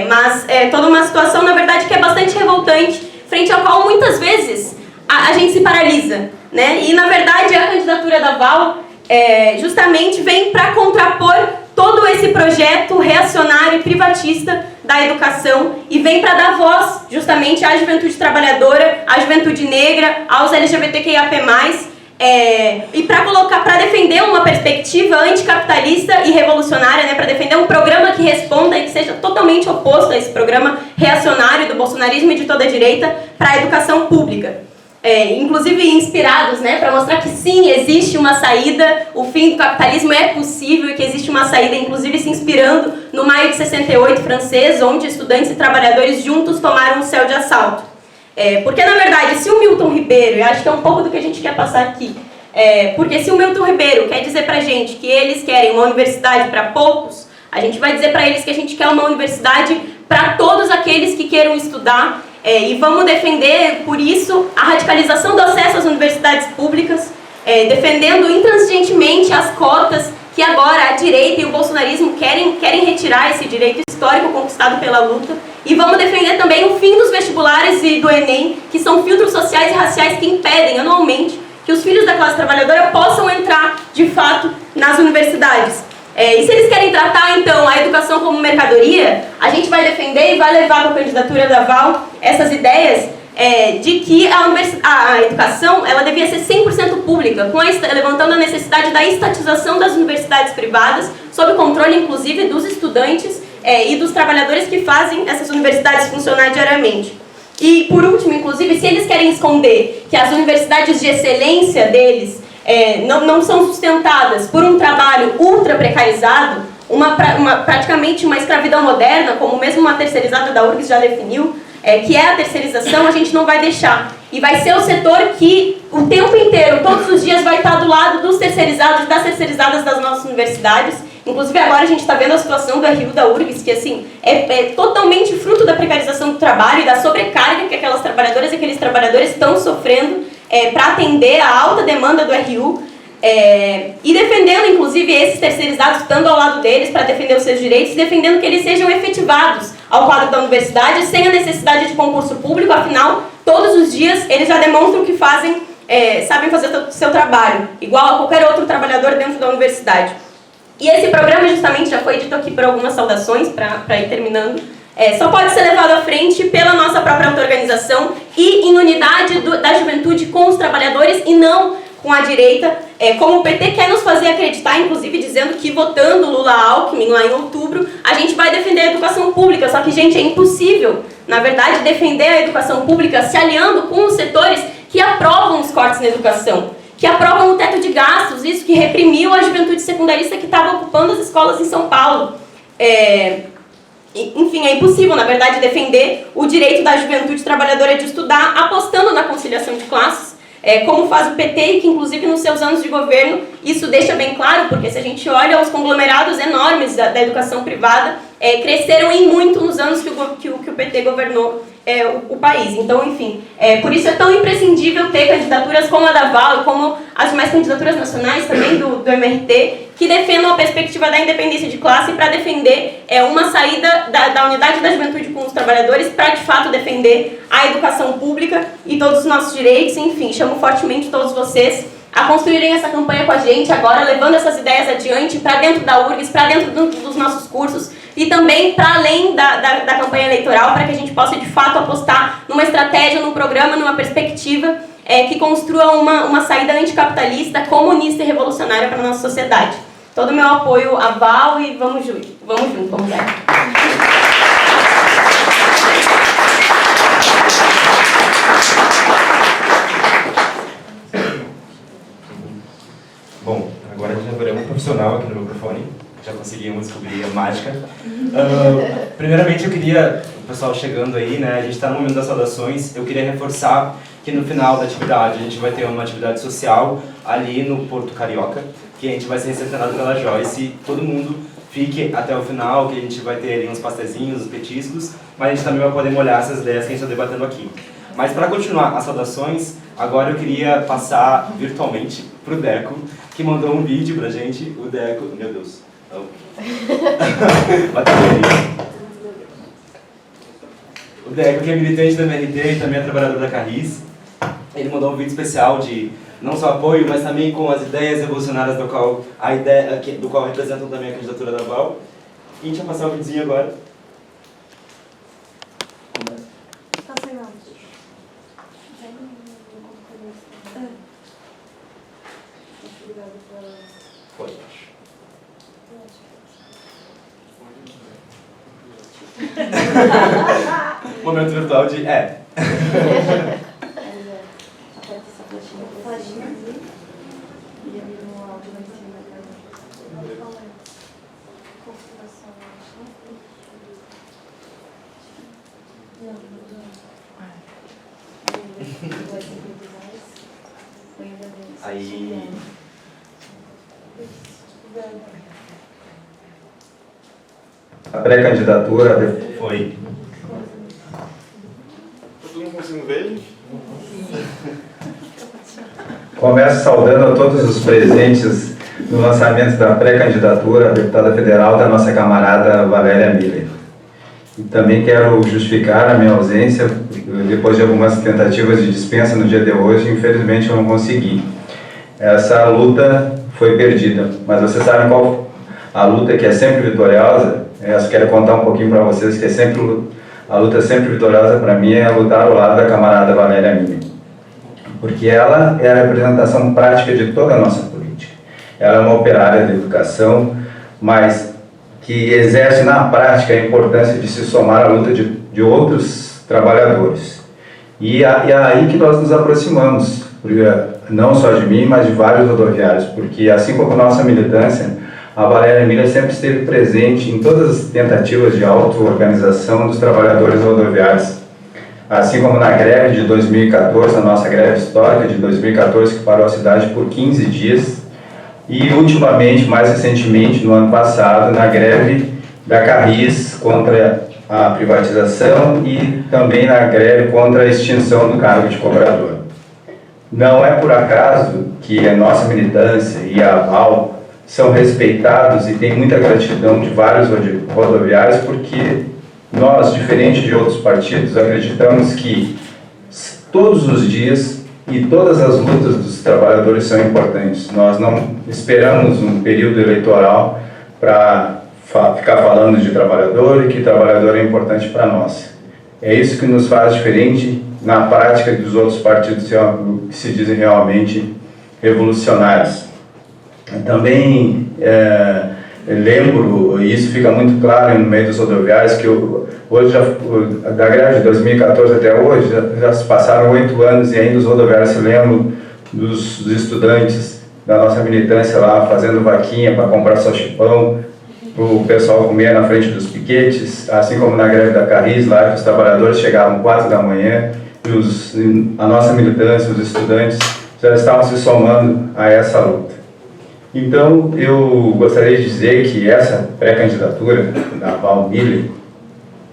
mas é toda uma situação, na verdade, que é bastante revoltante, frente ao qual muitas vezes a gente se paralisa, né? E, na verdade, a candidatura da Val justamente vem para contrapor todo esse projeto reacionário e privatista da educação e vem para dar voz justamente à juventude trabalhadora, à juventude negra, aos LGBTQIAP+, e para defender uma perspectiva anticapitalista e revolucionária, né, para defender um programa que responda e que seja totalmente oposto a esse programa reacionário do bolsonarismo e de toda a direita para a educação pública. Inclusive inspirados, né, para mostrar que sim, existe uma saída, o fim do capitalismo é possível e que existe uma saída, inclusive se inspirando no Maio de 68 francês, onde estudantes e trabalhadores juntos tomaram o céu de assalto. Porque, na verdade, se o Milton Ribeiro, eu acho que é um pouco do que a gente quer passar aqui, porque se o Milton Ribeiro quer dizer pra gente que eles querem uma universidade para poucos, a gente vai dizer para eles que a gente quer uma universidade para todos aqueles que queiram estudar, e vamos defender, por isso, a radicalização do acesso às universidades públicas, defendendo intransigentemente as cotas que agora a direita e o bolsonarismo querem retirar esse direito histórico conquistado pela luta. E vamos defender também o fim dos vestibulares e do Enem, que são filtros sociais e raciais que impedem anualmente que os filhos da classe trabalhadora possam entrar, de fato, nas universidades. E se eles querem tratar, então, a educação como mercadoria, a gente vai defender e vai levar para a candidatura da Val essas ideias de que a educação ela devia ser 100% pública, levantando a necessidade da estatização das universidades privadas, sob o controle, inclusive, dos estudantes e dos trabalhadores que fazem essas universidades funcionar diariamente. E, por último, inclusive, se eles querem esconder que as universidades de excelência deles não são sustentadas por um trabalho ultra precarizado, praticamente uma escravidão moderna, como mesmo uma terceirizada da URGS já definiu, que é a terceirização, a gente não vai deixar. E vai ser o setor que o tempo inteiro, todos os dias, vai estar do lado dos terceirizados, das terceirizadas das nossas universidades. Inclusive agora a gente está vendo a situação do RU da URGS, que assim, é totalmente fruto da precarização do trabalho e da sobrecarga que aquelas trabalhadoras e aqueles trabalhadores estão sofrendo para atender a alta demanda do RU. E defendendo, inclusive, esses terceirizados, estando ao lado deles para defender os seus direitos e defendendo que eles sejam efetivados ao quadro da universidade sem a necessidade de concurso público, afinal, todos os dias eles já demonstram que sabem fazer o seu trabalho, igual a qualquer outro trabalhador dentro da universidade. E esse programa, justamente, já foi dito aqui por algumas saudações, para ir terminando, só pode ser levado à frente pela nossa própria auto-organização e em unidade da juventude com os trabalhadores e não com a direita, como o PT quer nos fazer acreditar, inclusive dizendo que votando Lula-Alckmin lá em outubro, a gente vai defender a educação pública. Só que, gente, é impossível, na verdade, defender a educação pública se aliando com os setores que aprovam os cortes na educação, que aprovam o teto de gastos, isso que reprimiu a juventude secundarista que estava ocupando as escolas em São Paulo. Enfim, é impossível, na verdade, defender o direito da juventude trabalhadora de estudar apostando na conciliação de classes, como faz o PT, e que, inclusive, nos seus anos de governo, isso deixa bem claro, porque se a gente olha os conglomerados enormes da educação privada, cresceram em muito nos anos que o PT governou o país. Então, enfim, por isso é tão imprescindível ter candidaturas como a da Val e como as demais candidaturas nacionais também do MRT, que defendam a perspectiva da independência de classe para defender uma saída da unidade da juventude com os trabalhadores para, de fato, defender a educação pública e todos os nossos direitos. Enfim, chamo fortemente todos vocês a construírem essa campanha com a gente agora, levando essas ideias adiante para dentro da URGS, para dentro dos nossos cursos e também para além da campanha eleitoral, para que a gente possa, de fato, apostar numa estratégia, num programa, numa perspectiva que construa uma saída anticapitalista, comunista e revolucionária para a nossa sociedade. Todo o meu apoio à Val e vamos junto, vamos lá. Bom, agora a gente já veremos um profissional aqui no microfone. Já conseguimos descobrir a mágica. Primeiramente, eu queria, o pessoal chegando aí, né, a gente está no momento das saudações, eu queria reforçar que no final da atividade a gente vai ter uma atividade social ali no Porto Carioca, que a gente vai ser recepcionado pela Joyce. Todo mundo fique até o final, que a gente vai ter ali uns pastezinhos, uns petiscos, mas a gente também vai poder molhar essas ideias que a gente está debatendo aqui. Mas para continuar as saudações, agora eu queria passar virtualmente para o Deco, que mandou um vídeo pra gente. O Deco, meu Deus. O Deco, que é militante da MRT e também é trabalhador da Carris, ele mandou um vídeo especial de não só apoio, mas também com as ideias revolucionárias do qual representam também a candidatura da Val. E a gente vai passar o videozinho agora. Pode, acho. Momento virtual de Aí. A pré-candidatura Foi. Todo mundo conseguindo ver ele? Começo saudando a todos os presentes no lançamento da pré-candidatura a deputada federal da nossa camarada Valéria Miller. E também quero justificar a minha ausência, depois de algumas tentativas de dispensa no dia de hoje, infelizmente eu não consegui. Essa luta foi perdida, mas vocês sabem qual a luta que é sempre vitoriosa? Eu quero contar um pouquinho para vocês que a luta sempre vitoriosa para mim é lutar ao lado da camarada Valéria Miller. Porque ela é a representação prática de toda a nossa política. Ela é uma operária da educação, mas que exerce na prática a importância de se somar à luta de outros trabalhadores. E é aí que nós nos aproximamos, não só de mim, mas de vários rodoviários, porque assim como nossa militância, a Valéria Miller sempre esteve presente em todas as tentativas de auto-organização dos trabalhadores rodoviários. Assim como na greve de 2014, a nossa greve histórica de 2014, que parou a cidade por 15 dias, e ultimamente, mais recentemente, no ano passado, na greve da Carris contra a privatização e também na greve contra a extinção do cargo de cobrador. Não é por acaso que a nossa militância e a Val são respeitados e tem muita gratidão de vários rodoviários, porque nós, diferente de outros partidos, acreditamos que todos os dias e todas as lutas dos trabalhadores são importantes. Nós não esperamos um período eleitoral para ficar falando de trabalhador e que trabalhador é importante para nós. É isso que nos faz diferente na prática dos outros partidos que se dizem realmente revolucionários. Também lembro, e isso fica muito claro no meio dos rodoviários, que hoje, da greve de 2014 até hoje, já se passaram 8 anos e ainda os rodoviários se lembram dos estudantes da nossa militância lá fazendo vaquinha para comprar salchipão, para o pessoal comer na frente dos piquetes, assim como na greve da Carris, lá que os trabalhadores chegavam 4 da manhã e a nossa militância, os estudantes, já estavam se somando a essa luta. Então, eu gostaria de dizer que essa pré-candidatura da Val Miller,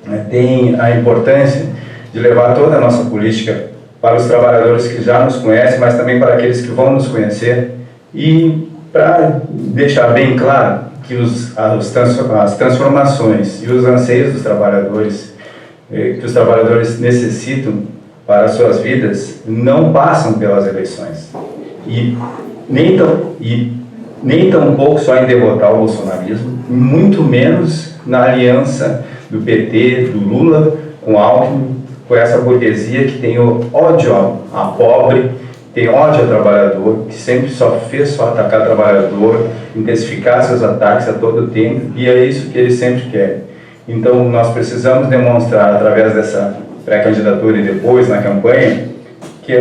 né, tem a importância de levar toda a nossa política para os trabalhadores que já nos conhecem, mas também para aqueles que vão nos conhecer, e para deixar bem claro que as transformações e os anseios dos trabalhadores, que os trabalhadores necessitam para as suas vidas, não passam pelas eleições. E nem tampouco só em derrotar o bolsonarismo, muito menos na aliança do PT, do Lula, com Alckmin, com essa burguesia que tem ódio a pobre, tem ódio ao trabalhador, que sempre fez atacar o trabalhador, intensificar seus ataques a todo tempo, e é isso que eles sempre querem. Então, nós precisamos demonstrar, através dessa pré-candidatura e depois na campanha, que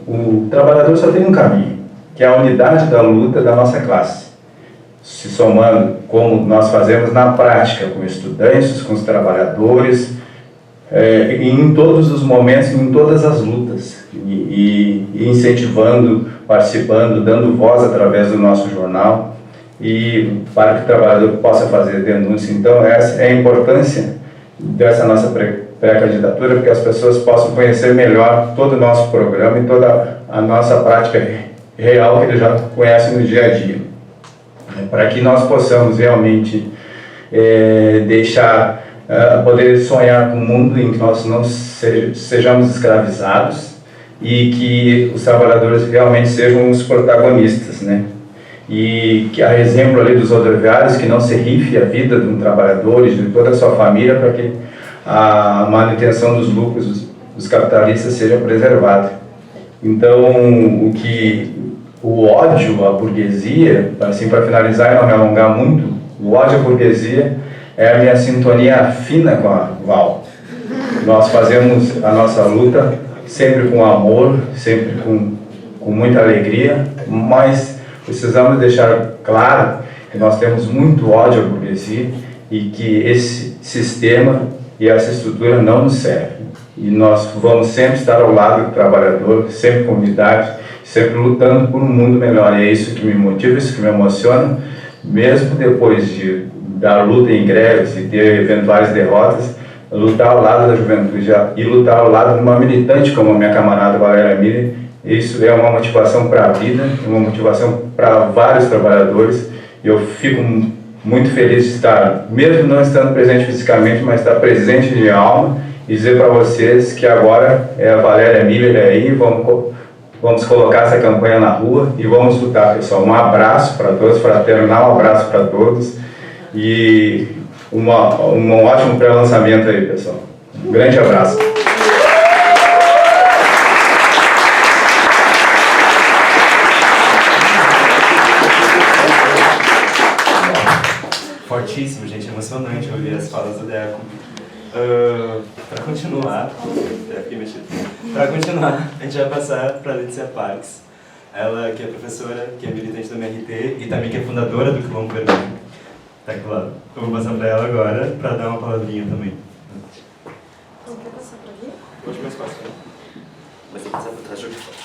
o trabalhador só tem um caminho, que é a unidade da luta da nossa classe. Se somando, como nós fazemos na prática, com estudantes, com os trabalhadores, em todos os momentos, em todas as lutas, e incentivando, participando, dando voz através do nosso jornal, e para que o trabalhador possa fazer denúncia. Então, essa é a importância dessa nossa pré-candidatura, porque as pessoas possam conhecer melhor todo o nosso programa e toda a nossa prática real que eles já conhecem no dia a dia, para que nós possamos realmente poder sonhar com um mundo em que nós não sejamos escravizados e que os trabalhadores realmente sejam os protagonistas, né? E que, a exemplo ali dos rodoviários, que não se rife a vida de um trabalhador e de toda a sua família para que a manutenção dos lucros dos capitalistas seja preservada. Então, o ódio à burguesia, assim, para finalizar e não me alongar muito, o ódio à burguesia é a minha sintonia fina com a Val. Nós fazemos a nossa luta sempre com amor, sempre com muita alegria, mas precisamos deixar claro que nós temos muito ódio à burguesia e que esse sistema e essa estrutura não nos servem. E nós vamos sempre estar ao lado do trabalhador, sempre com unidade, sempre lutando por um mundo melhor. E é isso que me motiva, isso que me emociona, mesmo depois da luta em greves e ter eventuais derrotas, lutar ao lado da juventude e lutar ao lado de uma militante como a minha camarada Valéria Miller. Isso é uma motivação para a vida, uma motivação para vários trabalhadores. Eu fico muito feliz de estar, mesmo não estando presente fisicamente, mas estar presente de alma e dizer para vocês que agora é a Valéria Miller aí, vamos colocar essa campanha na rua e vamos lutar, pessoal. Um abraço para todos, fraternal abraço para todos e um ótimo pré-lançamento aí, pessoal. Um grande abraço. Fortíssimo, gente, emocionante ouvir as falas do Deco. Para continuar, a gente vai passar para a Letícia Parks. Ela que é professora, que é militante do MRT e também que é fundadora do Quilombo Vermelho. Tá aqui do lado. Eu vou passar para ela agora para dar uma palavrinha também. Não quer passar para mim? Eu acho mais fácil. Mas se quiser botar, jogo fora.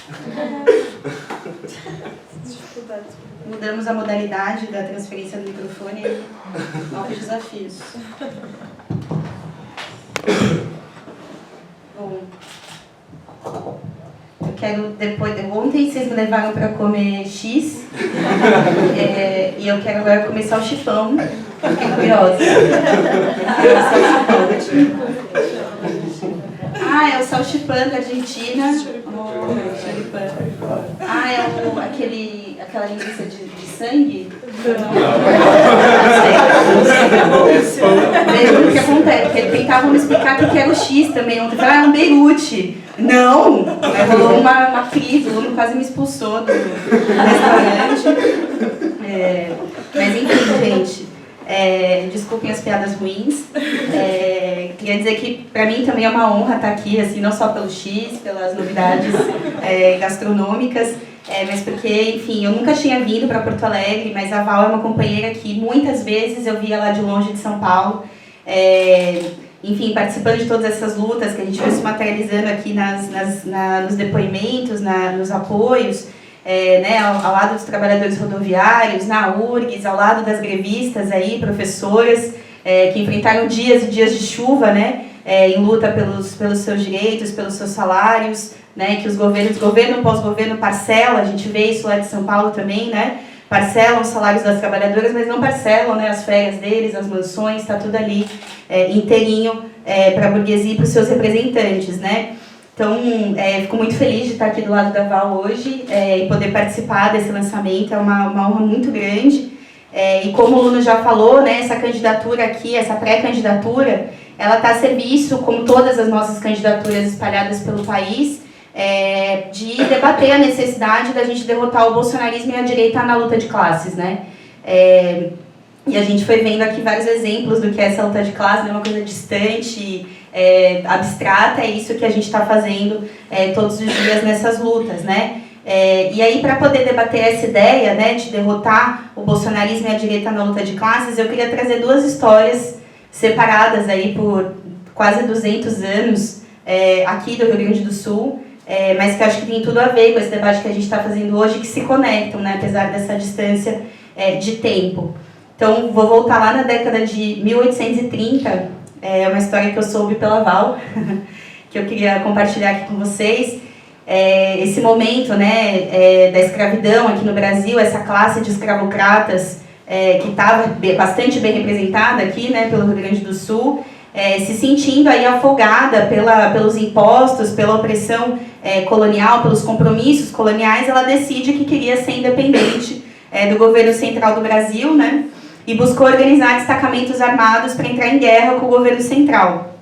Dificuldades. Mudamos a modalidade da transferência do microfone e novos desafios. Bom, eu quero depois de ontem vocês me levaram para comer X e eu quero agora comer salchipão. Fiquei curiosa. É o salchipão da Argentina. Choripan. É aquela linguiça de sangue? Não. O que acontece? Porque tentavam me explicar o que era o X também. Ontem falaram, é um Beirute. Não! Aí rolou uma crise, o Lula quase me expulsou do restaurante. Mas enfim, gente. Desculpem as piadas ruins. queria dizer que para mim também é uma honra estar aqui, assim, não só pelo X, pelas novidades gastronômicas, mas porque, enfim, eu nunca tinha vindo para Porto Alegre, mas a Val é uma companheira que muitas vezes eu via lá de longe de São Paulo, enfim, participando de todas essas lutas que a gente vai se materializando aqui nos depoimentos, nos apoios, né, ao lado dos trabalhadores rodoviários, na URGS, ao lado das grevistas aí, professoras, que enfrentaram dias e dias de chuva, né, em luta pelos seus direitos, pelos seus salários, né, que os governo pós-governo parcela, a gente vê isso lá de São Paulo também, né, parcelam os salários das trabalhadoras, mas não parcelam, né, as férias deles, as mansões, está tudo ali inteirinho para a burguesia e para os seus representantes, né. Então, fico muito feliz de estar aqui do lado da Val hoje e poder participar desse lançamento, é uma honra muito grande. E como o Luno já falou, né, essa candidatura aqui, essa pré-candidatura, ela está a serviço, como todas as nossas candidaturas espalhadas pelo país, de debater a necessidade da gente derrotar o bolsonarismo e a direita na luta de classes, né? E a gente foi vendo aqui vários exemplos do que é essa luta de classes, né, uma coisa distante, abstrata, é isso que a gente está fazendo todos os dias nessas lutas, né? E aí, para poder debater essa ideia, né, de derrotar o bolsonarismo e a direita na luta de classes, eu queria trazer duas histórias separadas aí por quase 200 anos aqui do Rio Grande do Sul, mas que eu acho que tem tudo a ver com esse debate que a gente está fazendo hoje, que se conectam, né, apesar dessa distância de tempo. Então, vou voltar lá na década de 1830, é uma história que eu soube pela Val, que eu queria compartilhar aqui com vocês. Esse momento, né, da escravidão aqui no Brasil, essa classe de escravocratas que estava bastante bem representada aqui, né, pelo Rio Grande do Sul, se sentindo aí afogada pelos impostos, pela opressão colonial, pelos compromissos coloniais, ela decide que queria ser independente do governo central do Brasil, né, e buscou organizar destacamentos armados para entrar em guerra com o governo central.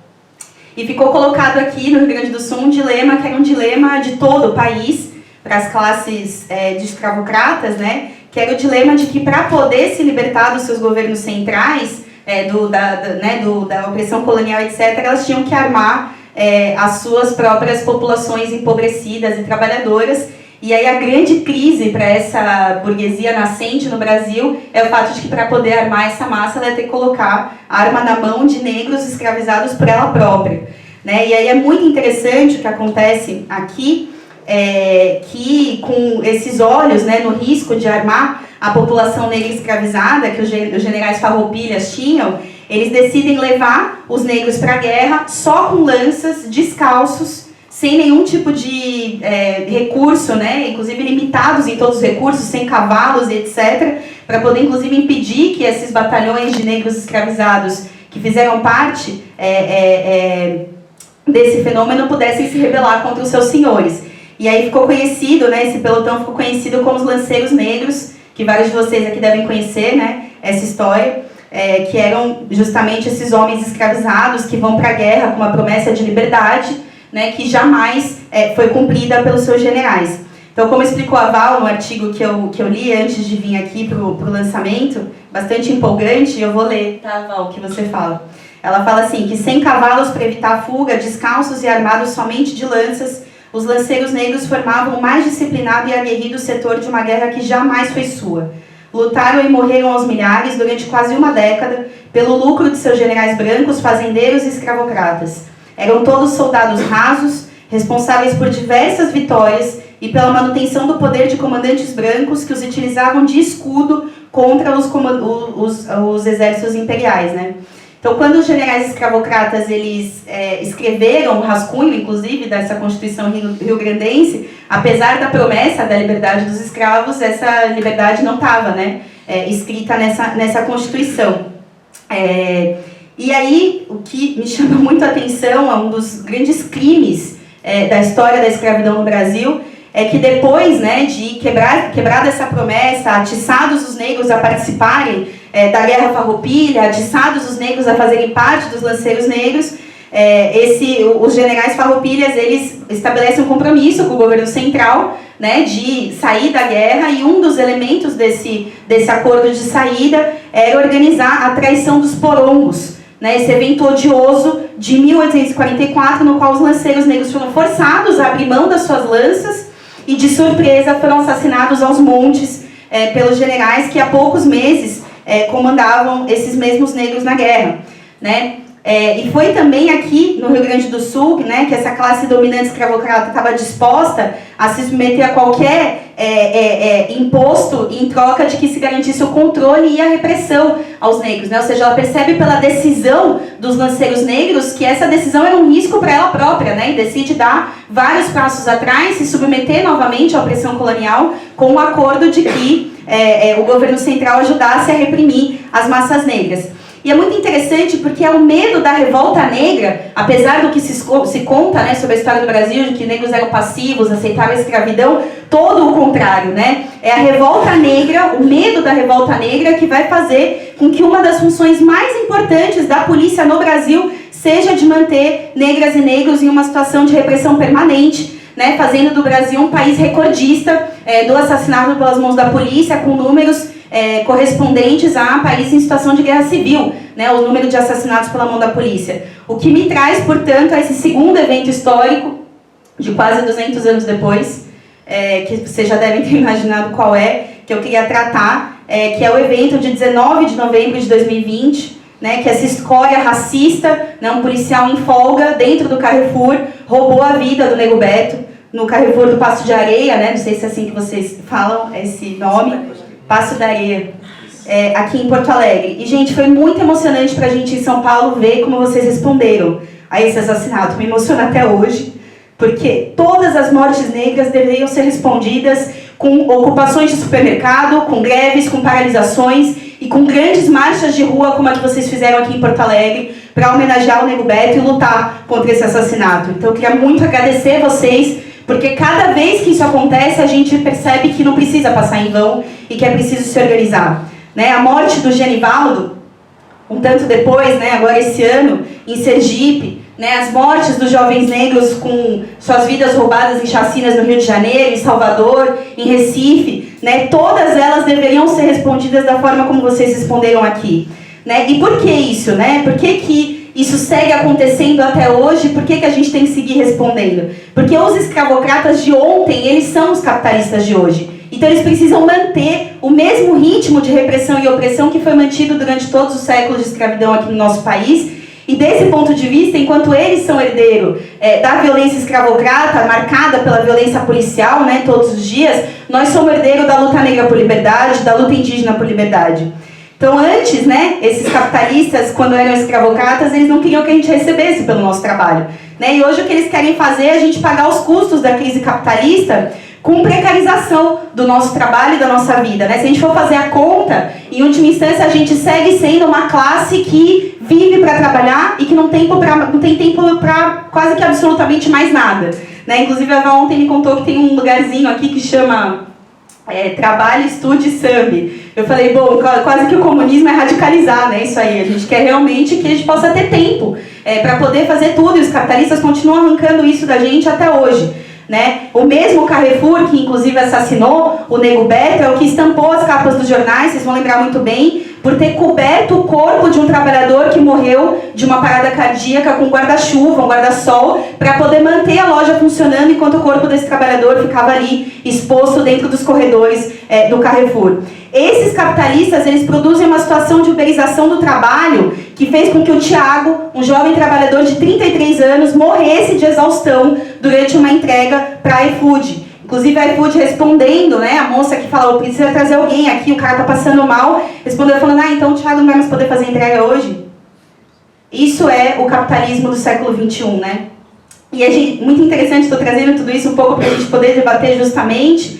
E ficou colocado aqui no Rio Grande do Sul um dilema, que era um dilema de todo o país, para as classes de escravocratas, né, que era o dilema de que para poder se libertar dos seus governos centrais, da opressão colonial, etc., elas tinham que armar as suas próprias populações empobrecidas e trabalhadoras. E aí a grande crise para essa burguesia nascente no Brasil é o fato de que para poder armar essa massa ela ia ter que colocar a arma na mão de negros escravizados por ela própria, né? E aí é muito interessante o que acontece aqui, que com esses olhos, né, no risco de armar a população negra escravizada que os generais farroupilhas tinham, eles decidem levar os negros para a guerra só com lanças, descalços, sem nenhum tipo de recurso, né, inclusive limitados em todos os recursos, sem cavalos e etc., para poder inclusive impedir que esses batalhões de negros escravizados que fizeram parte desse fenômeno pudessem se rebelar contra os seus senhores. E aí ficou conhecido, né, esse pelotão ficou conhecido como os lanceiros negros, que vários de vocês aqui devem conhecer, né, essa história, que eram justamente esses homens escravizados que vão para a guerra com uma promessa de liberdade, né, que jamais foi cumprida pelos seus generais. Então, como explicou a Val no artigo que eu li antes de vir aqui para o lançamento, bastante empolgante, eu vou ler, tá, Val, o que você fala. Ela fala assim, que sem cavalos para evitar a fuga, descalços e armados somente de lanças, os lanceiros negros formavam o mais disciplinado e aguerrido setor de uma guerra que jamais foi sua. Lutaram e morreram aos milhares durante quase uma década pelo lucro de seus generais brancos, fazendeiros e escravocratas. Eram todos soldados rasos, responsáveis por diversas vitórias e pela manutenção do poder de comandantes brancos que os utilizavam de escudo contra os exércitos imperiais, né? Então, quando os generais escravocratas eles escreveram um rascunho, inclusive, dessa Constituição rio-grandense, apesar da promessa da liberdade dos escravos, essa liberdade não estava, né, escrita nessa Constituição. E aí, o que me chama muito a atenção, é um dos grandes crimes da história da escravidão no Brasil, é que depois, né, de quebrada essa promessa, atiçados os negros a participarem da Guerra Farroupilha, atiçados os negros a fazerem parte dos lanceiros negros, os generais farroupilhas, eles estabelecem um compromisso com o governo central, né, de sair da guerra, e um dos elementos desse acordo de saída era organizar a traição dos porongos, né, esse evento odioso de 1844, no qual os lanceiros negros foram forçados a abrir mão das suas lanças e, de surpresa, foram assassinados aos montes pelos generais que há poucos meses comandavam esses mesmos negros na guerra, né? E foi também aqui no Rio Grande do Sul, né, que essa classe dominante escravocrata estava disposta a se submeter a qualquer imposto em troca de que se garantisse o controle e a repressão aos negros, né? Ou seja, ela percebe pela decisão dos lanceiros negros que essa decisão era um risco para ela própria, né? E decide dar vários passos atrás, se submeter novamente à opressão colonial com o acordo de que o governo central ajudasse a reprimir as massas negras. E é muito interessante porque é o medo da revolta negra, apesar do que se conta, né, sobre a história do Brasil, de que negros eram passivos, aceitavam a escravidão, todo o contrário, né? É a revolta negra, o medo da revolta negra que vai fazer com que uma das funções mais importantes da polícia no Brasil seja de manter negras e negros em uma situação de repressão permanente, né, fazendo do Brasil um país recordista do assassinato pelas mãos da polícia, com números correspondentes a países em situação de guerra civil, né, o número de assassinatos pela mão da polícia. O que me traz, portanto, a esse segundo evento histórico, de quase 200 anos depois, que vocês já devem ter imaginado qual que eu queria tratar, que é o evento de 19 de novembro de 2020, né, que essa escória racista, né, um policial em folga dentro do Carrefour, roubou a vida do Nego Beto, no Carrefour do Passo de Areia, né, não sei se é assim que vocês falam esse nome, Passo da Areia, aqui em Porto Alegre. E, gente, foi muito emocionante pra gente em São Paulo ver como vocês responderam a esse assassinato. Me emociona até hoje, porque todas as mortes negras deveriam ser respondidas com ocupações de supermercado, com greves, com paralisações e com grandes marchas de rua, como a que vocês fizeram aqui em Porto Alegre, para homenagear o Nego Beto e lutar contra esse assassinato. Então, eu queria muito agradecer vocês, porque cada vez que isso acontece, a gente percebe que não precisa passar em vão e que é preciso se organizar, né? A morte do Genivaldo, um tanto depois, né, agora esse ano, em Sergipe, né, as mortes dos jovens negros com suas vidas roubadas em chacinas no Rio de Janeiro, em Salvador, em Recife, né, todas elas deveriam ser respondidas da forma como vocês responderam aqui, né? E por que isso, né? Por que isso segue acontecendo até hoje? Por que a gente tem que seguir respondendo? Porque os escravocratas de ontem, eles são os capitalistas de hoje. Então eles precisam manter o mesmo ritmo de repressão e opressão que foi mantido durante todos os séculos de escravidão aqui no nosso país. E desse ponto de vista, enquanto eles são herdeiro da violência escravocrata, marcada pela violência policial, né, todos os dias, nós somos herdeiro da luta negra por liberdade, da luta indígena por liberdade. Então antes, né, esses capitalistas, quando eram escravocratas, eles não queriam que a gente recebesse pelo nosso trabalho, né? E hoje o que eles querem fazer é a gente pagar os custos da crise capitalista com precarização do nosso trabalho e da nossa vida, né? Se a gente for fazer a conta, em última instância a gente segue sendo uma classe que vive para trabalhar e que não tem tempo para quase que absolutamente mais nada, né? Inclusive a Val ontem me contou que tem um lugarzinho aqui que chama Trabalho, Estude e Sambe. Eu falei, bom, quase que o comunismo é radicalizar, né? Isso aí, a gente quer realmente que a gente possa ter tempo para poder fazer tudo, e os capitalistas continuam arrancando isso da gente até hoje, né? O mesmo Carrefour, que inclusive assassinou o Nego Beto, é o que estampou as capas dos jornais, vocês vão lembrar muito bem, por ter coberto o corpo de um trabalhador que morreu de uma parada cardíaca com guarda-chuva, um guarda-sol, para poder manter a loja funcionando enquanto o corpo desse trabalhador ficava ali exposto dentro dos corredores do Carrefour. Esses capitalistas, eles produzem uma situação de uberização do trabalho que fez com que o Tiago, um jovem trabalhador de 33 anos, morresse de exaustão durante uma entrega para a iFood. Inclusive a iFood respondendo, né, a moça que falou, precisa trazer alguém aqui, o cara tá passando mal, respondeu falando, então o Thiago não vai mais poder fazer entrega hoje? Isso é o capitalismo do século XXI, né? E é muito interessante, estou trazendo tudo isso um pouco para a gente poder debater justamente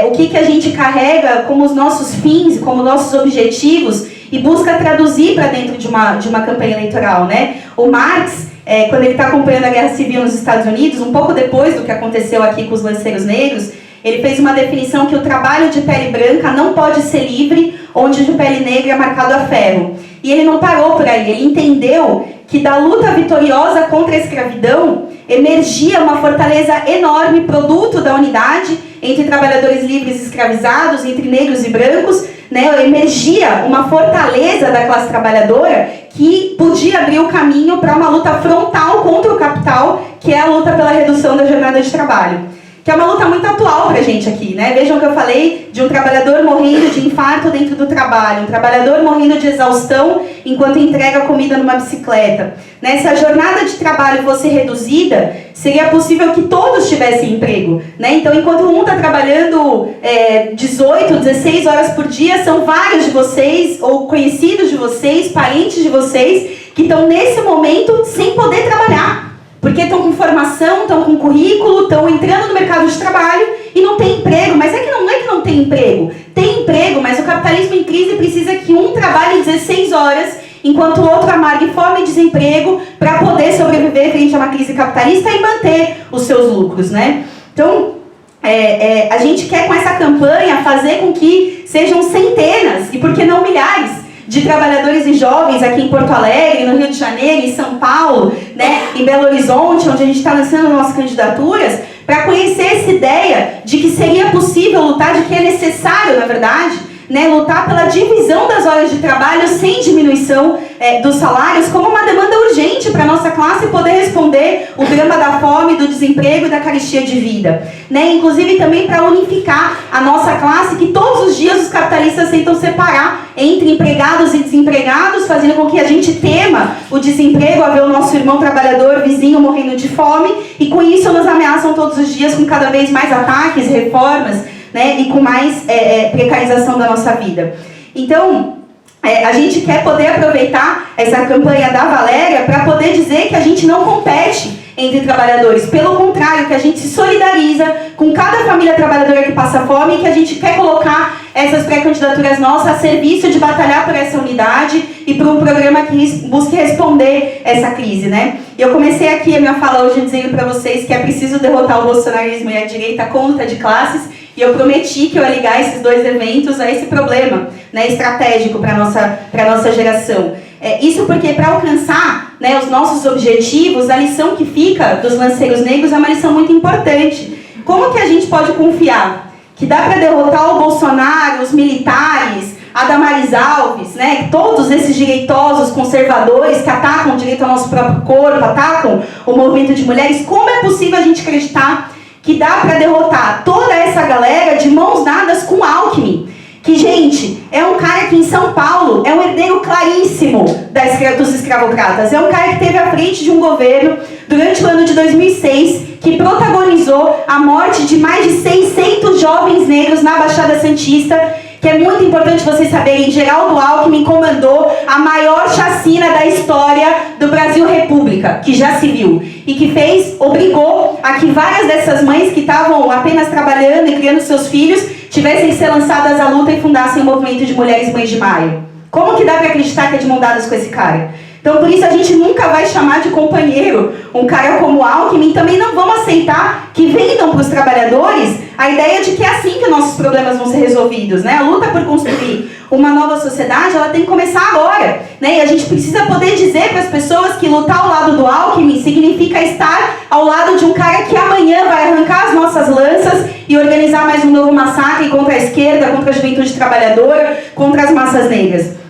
o que a gente carrega como os nossos fins, como nossos objetivos e busca traduzir para dentro de uma campanha eleitoral, né? O Marx, quando ele está acompanhando a Guerra Civil nos Estados Unidos, um pouco depois do que aconteceu aqui com os lanceiros negros, ele fez uma definição que o trabalho de pele branca não pode ser livre, onde o de pele negra é marcado a ferro. E ele não parou por aí, ele entendeu que da luta vitoriosa contra a escravidão emergia uma fortaleza enorme, produto da unidade entre trabalhadores livres e escravizados, entre negros e brancos, né? Emergia uma fortaleza da classe trabalhadora que podia abrir o caminho para uma luta frontal contra o capital, que é a luta pela redução da jornada de trabalho. Que é uma luta muito atual pra gente aqui, né? Vejam que eu falei de um trabalhador morrendo de infarto dentro do trabalho, um trabalhador morrendo de exaustão enquanto entrega comida numa bicicleta. Né? Se a jornada de trabalho fosse reduzida, seria possível que todos tivessem emprego. Né? Então, enquanto um está trabalhando 18, 16 horas por dia, são vários de vocês, ou conhecidos de vocês, parentes de vocês, que estão nesse momento sem poder trabalhar. Porque estão com formação, estão com currículo, estão entrando no mercado de trabalho e não tem emprego. Mas não é que não tem emprego. Tem emprego, mas o capitalismo em crise precisa que um trabalhe 16 horas, enquanto o outro amargue fome e desemprego para poder sobreviver frente a uma crise capitalista e manter os seus lucros, né? Então, a gente quer com essa campanha fazer com que sejam centenas, e por que não milhares, de trabalhadores e jovens aqui em Porto Alegre, no Rio de Janeiro, em São Paulo, né, em Belo Horizonte, onde a gente está lançando nossas candidaturas, para conhecer essa ideia de que seria possível lutar, de que é necessário, na verdade, né, lutar pela divisão das horas de trabalho sem diminuição dos salários, como uma demanda urgente para a nossa classe poder responder o drama da fome, do desemprego e da carestia de vida. Né? Inclusive também para unificar a nossa classe, que todos os dias os capitalistas tentam separar entre empregados e desempregados, fazendo com que a gente tema o desemprego, a ver o nosso irmão trabalhador, vizinho, morrendo de fome, e com isso nos ameaçam todos os dias com cada vez mais ataques, reformas, né, e com mais precarização da nossa vida. Então, a gente quer poder aproveitar essa campanha da Valéria para poder dizer que a gente não compete entre trabalhadores. Pelo contrário, que a gente se solidariza com cada família trabalhadora que passa fome e que a gente quer colocar essas pré-candidaturas nossas a serviço de batalhar por essa unidade e por um programa que busque responder essa crise, né? Eu comecei aqui a minha fala hoje dizendo para vocês que é preciso derrotar o bolsonarismo e a direita com luta de classes, e eu prometi que eu ia ligar esses dois eventos a esse problema, né, estratégico para a nossa geração. Isso porque para alcançar, né, os nossos objetivos, a lição que fica dos lanceiros negros é uma lição muito importante. Como que a gente pode confiar que dá para derrotar o Bolsonaro, os militares, a Damares Alves, né, todos esses direitosos conservadores que atacam o direito ao nosso próprio corpo, atacam o movimento de mulheres? Como é possível a gente acreditar que dá para derrotar toda essa galera de mãos dadas com Alckmin? Que, gente, é um cara que em São Paulo é um herdeiro claríssimo dos escravocratas. É um cara que esteve à frente de um governo durante o ano de 2006 que protagonizou a morte de mais de 600 jovens negros na Baixada Santista, que é muito importante vocês saberem. Geraldo Alckmin comandou a maior chacina da história do Brasil República, que já se viu, e que obrigou a que várias dessas mães que estavam apenas trabalhando e criando seus filhos tivessem que ser lançadas à luta e fundassem o movimento de Mulheres Mães de Maio. Como que dá para acreditar que é de mão dadas com esse cara? Então, por isso, a gente nunca vai chamar de companheiro um cara como Alckmin. Também não vamos aceitar que vendam para os trabalhadores a ideia de que é assim que nossos problemas vão ser resolvidos, né? A luta por construir uma nova sociedade, ela tem que começar agora, né? E a gente precisa poder dizer para as pessoas que lutar ao lado do Alckmin significa estar ao lado de um cara que amanhã vai arrancar as nossas lanças e organizar mais um novo massacre contra a esquerda, contra a juventude trabalhadora, contra as massas negras.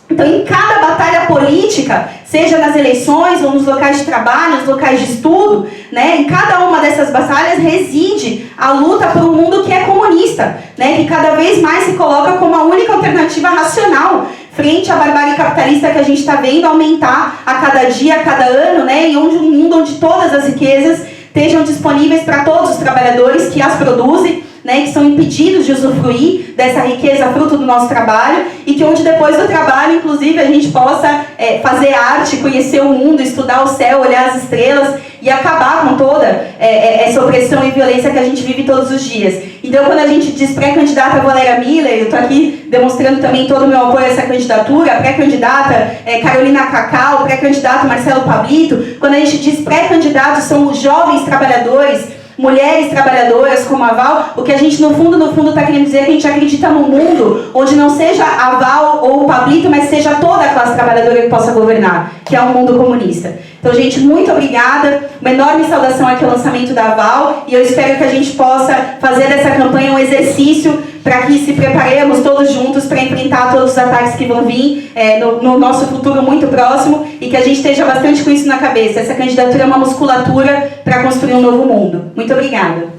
Então, em cada batalha política, seja nas eleições ou nos locais de trabalho, nos locais de estudo, né, em cada uma dessas batalhas reside a luta por um mundo que é comunista, né, que cada vez mais se coloca como a única alternativa racional frente à barbárie capitalista que a gente está vendo aumentar a cada dia, a cada ano, né, e um mundo onde todas as riquezas estejam disponíveis para todos os trabalhadores que as produzem, né, que são impedidos de usufruir dessa riqueza fruto do nosso trabalho, e que onde depois do trabalho, inclusive, a gente possa fazer arte, conhecer o mundo, estudar o céu, olhar as estrelas e acabar com toda essa opressão e violência que a gente vive todos os dias. Então, quando a gente diz pré-candidata Valéria Miller, eu estou aqui demonstrando também todo o meu apoio a essa candidatura, pré-candidata Carolina Cacau, pré-candidato Marcelo Pablito. Quando a gente diz pré-candidatos, são os jovens trabalhadores, mulheres trabalhadoras como a Val. O que a gente no fundo está querendo dizer é que a gente acredita num mundo onde não seja a Val ou o Pablito, mas seja toda a classe trabalhadora que possa governar, que é um mundo comunista. Então, gente, muito obrigada. Uma enorme saudação aqui ao lançamento da Val, e eu espero que a gente possa fazer dessa campanha um exercício para que se preparemos todos juntos para enfrentar todos os ataques que vão vir no nosso futuro muito próximo e que a gente esteja bastante com isso na cabeça. Essa candidatura é uma musculatura para construir um novo mundo. Muito obrigada.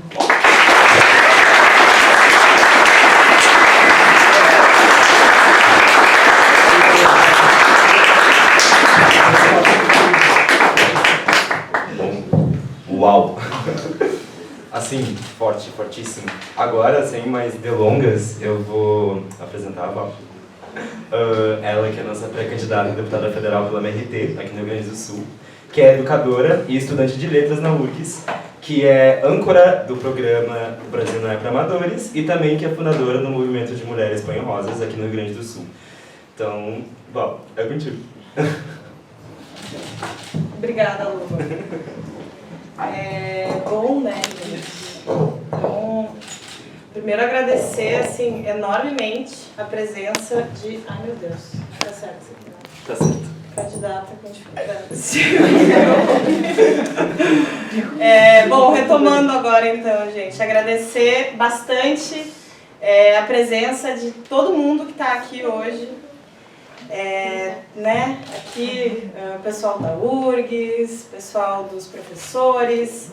Uau! Assim, forte, fortíssimo. Agora, sem mais delongas, eu vou apresentar a Val. Ela que é a nossa pré-candidata a deputada federal pela MRT, aqui no Rio Grande do Sul, que é educadora e estudante de letras na URGS, que é âncora do programa O Brasil Não é para Amadores e também que é fundadora do movimento de mulheres Panho-Rosas aqui no Rio Grande do Sul. Então, Val, é contigo. Obrigada, Luva. Bom, né, gente? Então, primeiro agradecer, assim, enormemente a presença de... Ai, meu Deus, tá certo isso aqui, né? Tá certo. Candidata com dificuldades. Bom, retomando agora então, gente, agradecer bastante a presença de todo mundo que está aqui hoje. Né? Aqui o pessoal da URGS, pessoal dos professores,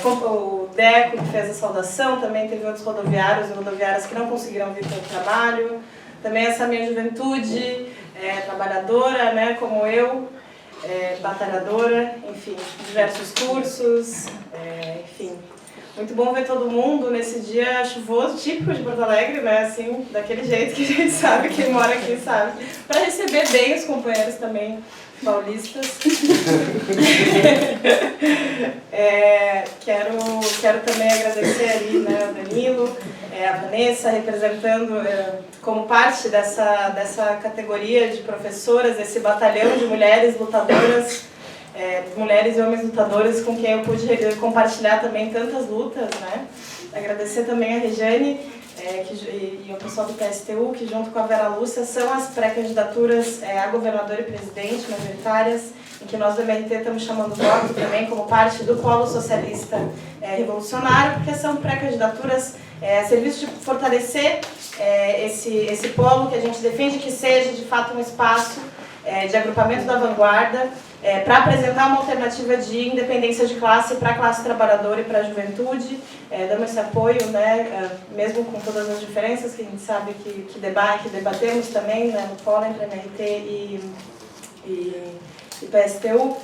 o Deco que fez a saudação, também teve outros rodoviários e rodoviárias que não conseguiram vir pelo trabalho, também essa minha juventude trabalhadora, né, como eu, batalhadora, enfim, diversos cursos, enfim. Muito bom ver todo mundo nesse dia chuvoso, típico de Porto Alegre, né? Assim, daquele jeito que a gente sabe, quem mora aqui sabe. Para receber bem os companheiros também paulistas. Quero também agradecer ali, né, o Danilo, a Vanessa, representando como parte dessa categoria de professoras, esse batalhão de mulheres lutadoras, mulheres e homens lutadores com quem eu pude compartilhar também tantas lutas, né? Agradecer também a Regiane e o pessoal do PSTU, que junto com a Vera Lúcia são as pré-candidaturas a governador e presidente majoritárias, em que nós do MRT estamos chamando voto também como parte do polo socialista revolucionário, porque são pré-candidaturas a serviço de fortalecer esse polo que a gente defende que seja de fato um espaço de agrupamento da vanguarda, para apresentar uma alternativa de independência de classe para a classe trabalhadora e para a juventude, dando esse apoio, né, mesmo com todas as diferenças que a gente sabe que debatemos também, né, no polo entre MRT e PSTU.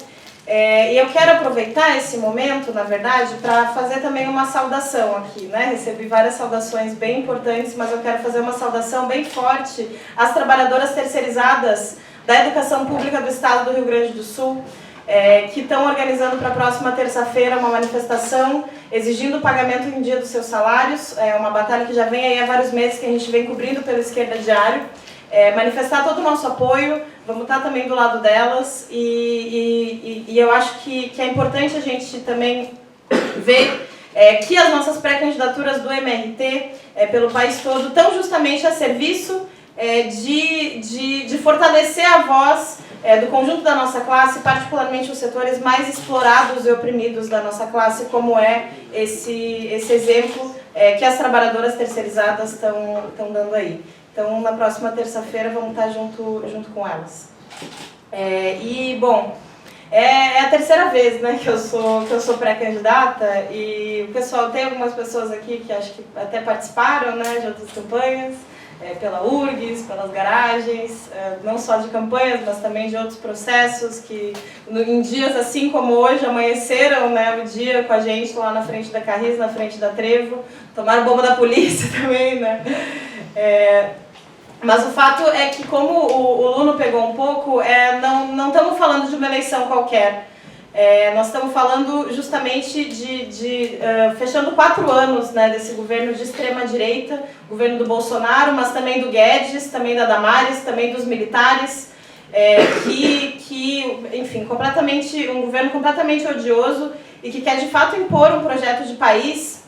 E eu quero aproveitar esse momento, na verdade, para fazer também uma saudação aqui, né? Recebi várias saudações bem importantes, mas eu quero fazer uma saudação bem forte às trabalhadoras terceirizadas da educação pública do estado do Rio Grande do Sul, que estão organizando para a próxima terça-feira uma manifestação exigindo o pagamento em dia dos seus salários. É uma batalha que já vem aí há vários meses, que a gente vem cobrindo pelo Esquerda Diário. Manifestar todo o nosso apoio, vamos estar também do lado delas e eu acho que é importante a gente também ver que as nossas pré-candidaturas do MRT pelo país todo estão justamente a serviço de fortalecer a voz do conjunto da nossa classe, particularmente os setores mais explorados e oprimidos da nossa classe, como esse exemplo que as trabalhadoras terceirizadas estão dando aí. Então, na próxima terça-feira, vamos estar junto com elas. Bom, é a terceira vez, né, que eu sou pré-candidata e o pessoal, tem algumas pessoas aqui que acho que até participaram, né, de outras campanhas, pela URGS, pelas garagens, não só de campanhas, mas também de outros processos que, em dias assim como hoje, amanheceram, né, o dia com a gente lá na frente da Carris, na frente da Trevo, tomaram bomba da polícia também, né. Mas o fato é que, como o Luno pegou um pouco, não estamos falando de uma eleição qualquer. Nós estamos falando justamente fechando 4 anos, né, desse governo de extrema-direita, governo do Bolsonaro, mas também do Guedes, também da Damares, também dos militares, enfim, um governo completamente odioso e que quer de fato impor um projeto de país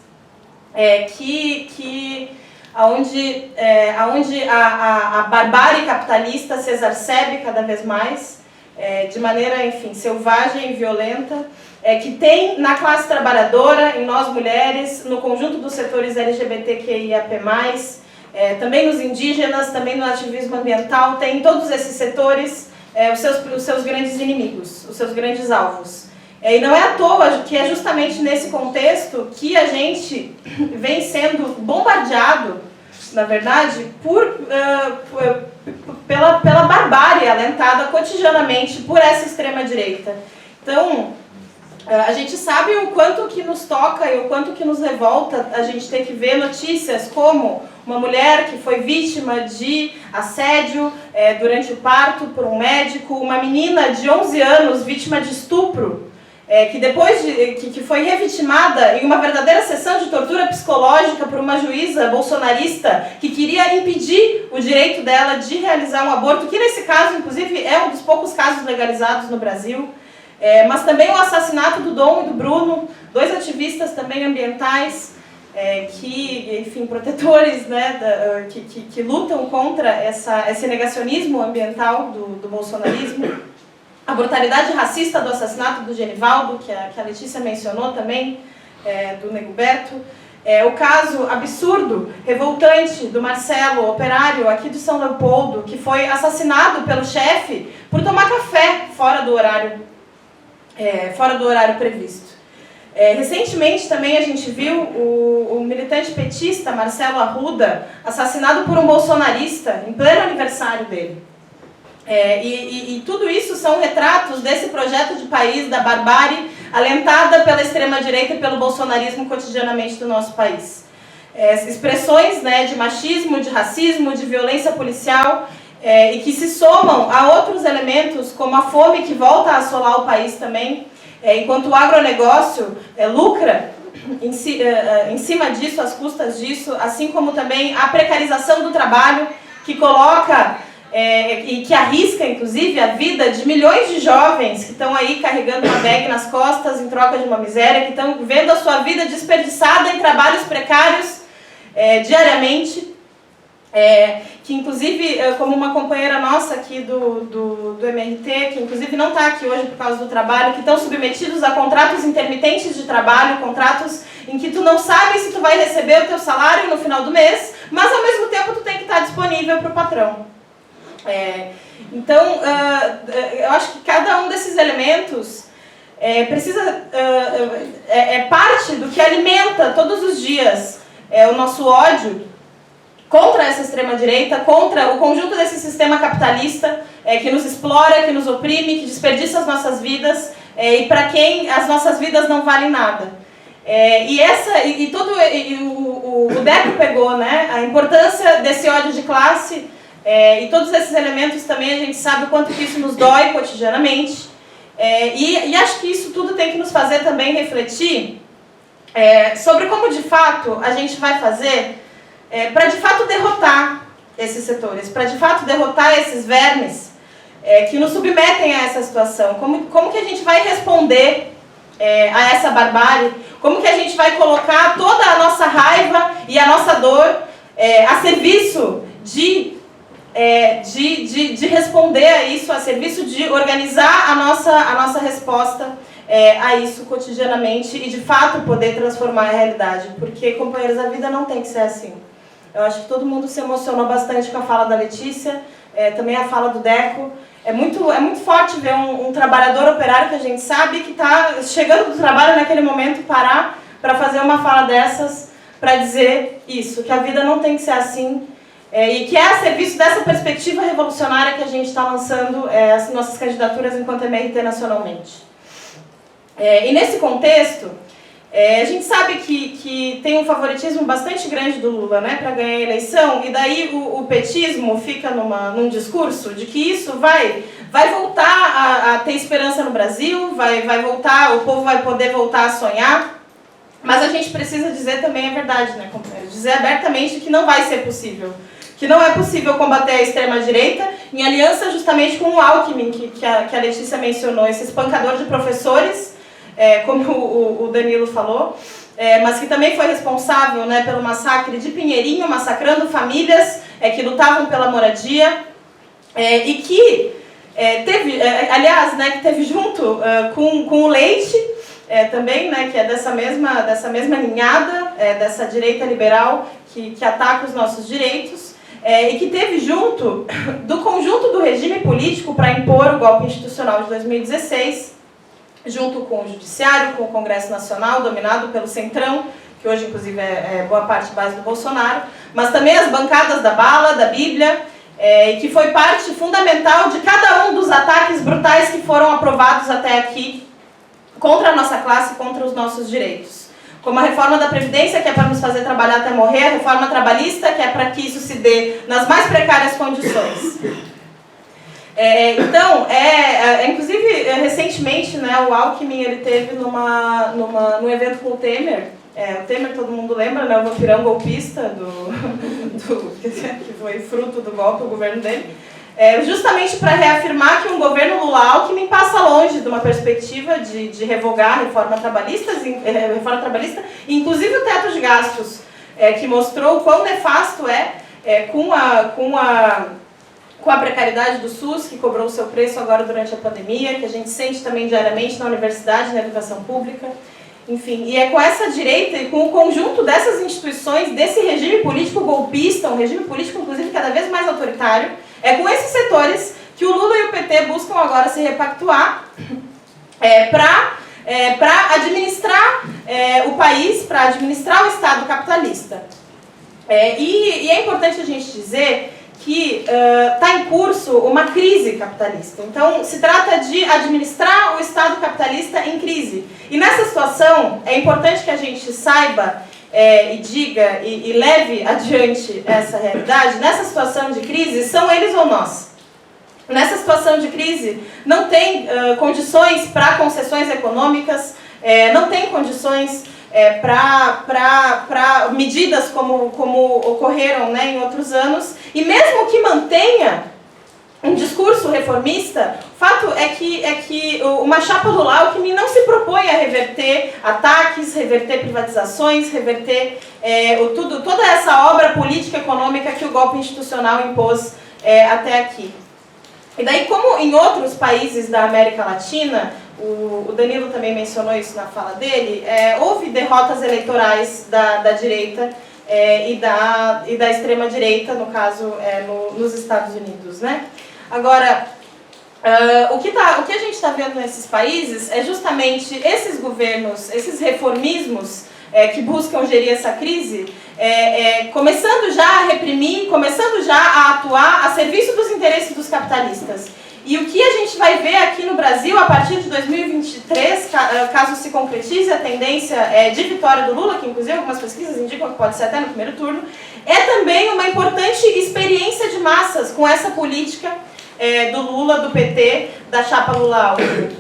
onde a barbárie capitalista se exacerbe cada vez mais, de maneira, enfim, selvagem e violenta, que tem na classe trabalhadora, em nós mulheres, no conjunto dos setores LGBTQIAP+, também nos indígenas, também no ativismo ambiental, tem em todos esses setores os seus grandes inimigos, os seus grandes alvos. E não é à toa que é justamente nesse contexto que a gente vem sendo bombardeado, na verdade, pela barbárie alentada cotidianamente por essa extrema-direita. Então, a gente sabe o quanto que nos toca e o quanto que nos revolta a gente ter que ver notícias como uma mulher que foi vítima de assédio durante o parto por um médico, uma menina de 11 anos vítima de estupro, que depois que foi revitimada em uma verdadeira sessão de tortura psicológica por uma juíza bolsonarista que queria impedir o direito dela de realizar um aborto, que nesse caso, inclusive, é um dos poucos casos legalizados no Brasil. Mas também o assassinato do Dom e do Bruno, 2 ativistas também ambientais, que, enfim, protetores, né, que lutam contra esse negacionismo ambiental do bolsonarismo. A brutalidade racista do assassinato do Genivaldo, que a Letícia mencionou também, do Neguberto. O caso absurdo, revoltante, do Marcelo, operário aqui de São Leopoldo, que foi assassinado pelo chefe por tomar café fora do horário previsto. Recentemente também a gente viu o militante petista Marcelo Arruda assassinado por um bolsonarista em pleno aniversário dele. E tudo isso são retratos desse projeto de país, da barbárie alentada pela extrema-direita e pelo bolsonarismo cotidianamente do nosso país. Expressões, né, de machismo, de racismo, de violência policial, e que se somam a outros elementos, como a fome que volta a assolar o país também, enquanto o agronegócio lucra em cima disso, às custas disso, assim como também a precarização do trabalho, que coloca e que arrisca, inclusive, a vida de milhões de jovens que estão aí carregando uma bag nas costas em troca de uma miséria, que estão vendo a sua vida desperdiçada em trabalhos precários diariamente, que inclusive, como uma companheira nossa aqui do MRT, que inclusive não está aqui hoje por causa do trabalho, que estão submetidos a contratos intermitentes de trabalho, contratos em que tu não sabe se tu vai receber o teu salário no final do mês, mas ao mesmo tempo tu tem que estar disponível para o patrão. Então, eu acho que cada um desses elementos é parte do que alimenta todos os dias o nosso ódio contra essa extrema-direita, contra o conjunto desse sistema capitalista que nos explora, que nos oprime, que desperdiça as nossas vidas e para quem as nossas vidas não valem nada. O Deco pegou, né, a importância desse ódio de classe. E todos esses elementos também a gente sabe o quanto que isso nos dói cotidianamente. E acho que isso tudo tem que nos fazer também refletir sobre como de fato a gente vai fazer para de fato derrotar esses setores, para de fato derrotar esses vermes que nos submetem a essa situação. Como que a gente vai responder a essa barbárie? Como que a gente vai colocar toda a nossa raiva e a nossa dor a serviço de responder a isso, a serviço de organizar a nossa resposta a isso cotidianamente e de fato poder transformar a realidade, porque, companheiros, a vida não tem que ser assim. Eu acho que todo mundo se emocionou bastante com a fala da Letícia, também a fala do Deco. É muito forte ver um trabalhador operário que a gente sabe que está chegando do trabalho naquele momento parar para fazer uma fala dessas, para dizer isso, que a vida não tem que ser assim, e que é a serviço dessa perspectiva revolucionária que a gente está lançando as nossas candidaturas enquanto MRT nacionalmente. E nesse contexto, a gente sabe que tem um favoritismo bastante grande do Lula, né, para ganhar a eleição, e daí o petismo fica num discurso de que isso vai voltar a ter esperança no Brasil, vai voltar, o povo vai poder voltar a sonhar, mas a gente precisa dizer também a verdade, né, companheiros? Dizer abertamente que não vai ser possível. Que não é possível combater a extrema-direita em aliança justamente com o Alckmin, que a Letícia mencionou, esse espancador de professores, como o Danilo falou, mas que também foi responsável, né, pelo massacre de Pinheirinho, massacrando famílias que lutavam pela moradia, e que aliás, né, que teve junto com o Leite, também, né, que é dessa mesma ninhada, dessa direita liberal que ataca os nossos direitos, e que teve junto do conjunto do regime político para impor o golpe institucional de 2016, junto com o Judiciário, com o Congresso Nacional, dominado pelo Centrão, que hoje, inclusive, é boa parte base do Bolsonaro, mas também as bancadas da bala, da Bíblia, e que foi parte fundamental de cada um dos ataques brutais que foram aprovados até aqui contra a nossa classe, contra os nossos direitos. Como a reforma da Previdência, que é para nos fazer trabalhar até morrer, a reforma trabalhista, que é para que isso se dê nas mais precárias condições. Então, inclusive, recentemente, né, o Alckmin ele teve num evento com o Temer. O Temer, todo mundo lembra, né, o vampirão golpista que foi fruto do golpe, o governo dele. Justamente para reafirmar que um governo Lula-Alckmin passa longe de uma perspectiva de revogar a reforma trabalhista, inclusive o teto de gastos, que mostrou o quão nefasto com a precariedade do SUS, que cobrou o seu preço agora durante a pandemia, que a gente sente também diariamente na universidade, na educação pública. Enfim, e é com essa direita e com o conjunto dessas instituições, desse regime político golpista, um regime político, inclusive, cada vez mais autoritário, é com esses setores que o Lula e o PT buscam agora se repactuar para administrar o país, para administrar o Estado capitalista. E é importante a gente dizer que está em curso uma crise capitalista. Então, se trata de administrar o Estado capitalista em crise. E nessa situação, é importante que a gente saiba e diga e leve adiante essa realidade. Nessa situação de crise, são eles ou nós. Nessa situação de crise, não tem condições para concessões econômicas, não tem condições para medidas como ocorreram, né, em outros anos, e mesmo que mantenha um discurso reformista, o fato é que uma chapa Lula-Alckmin não se propõe a reverter ataques, reverter privatizações, reverter toda essa obra política e econômica que o golpe institucional impôs até aqui. E daí, como em outros países da América Latina, o Danilo também mencionou isso na fala dele, houve derrotas eleitorais da direita e da extrema-direita, no caso, nos Estados Unidos, né? Agora, o que a gente está vendo nesses países é justamente esses governos, esses reformismos que buscam gerir essa crise, começando já a reprimir, começando já a atuar a serviço dos interesses dos capitalistas. E o que a gente vai ver aqui no Brasil a partir de 2023, caso se concretize a tendência de vitória do Lula, que inclusive algumas pesquisas indicam que pode ser até no primeiro turno, é também uma importante experiência de massas com essa política do Lula, do PT, da chapa Lula-Alckmin.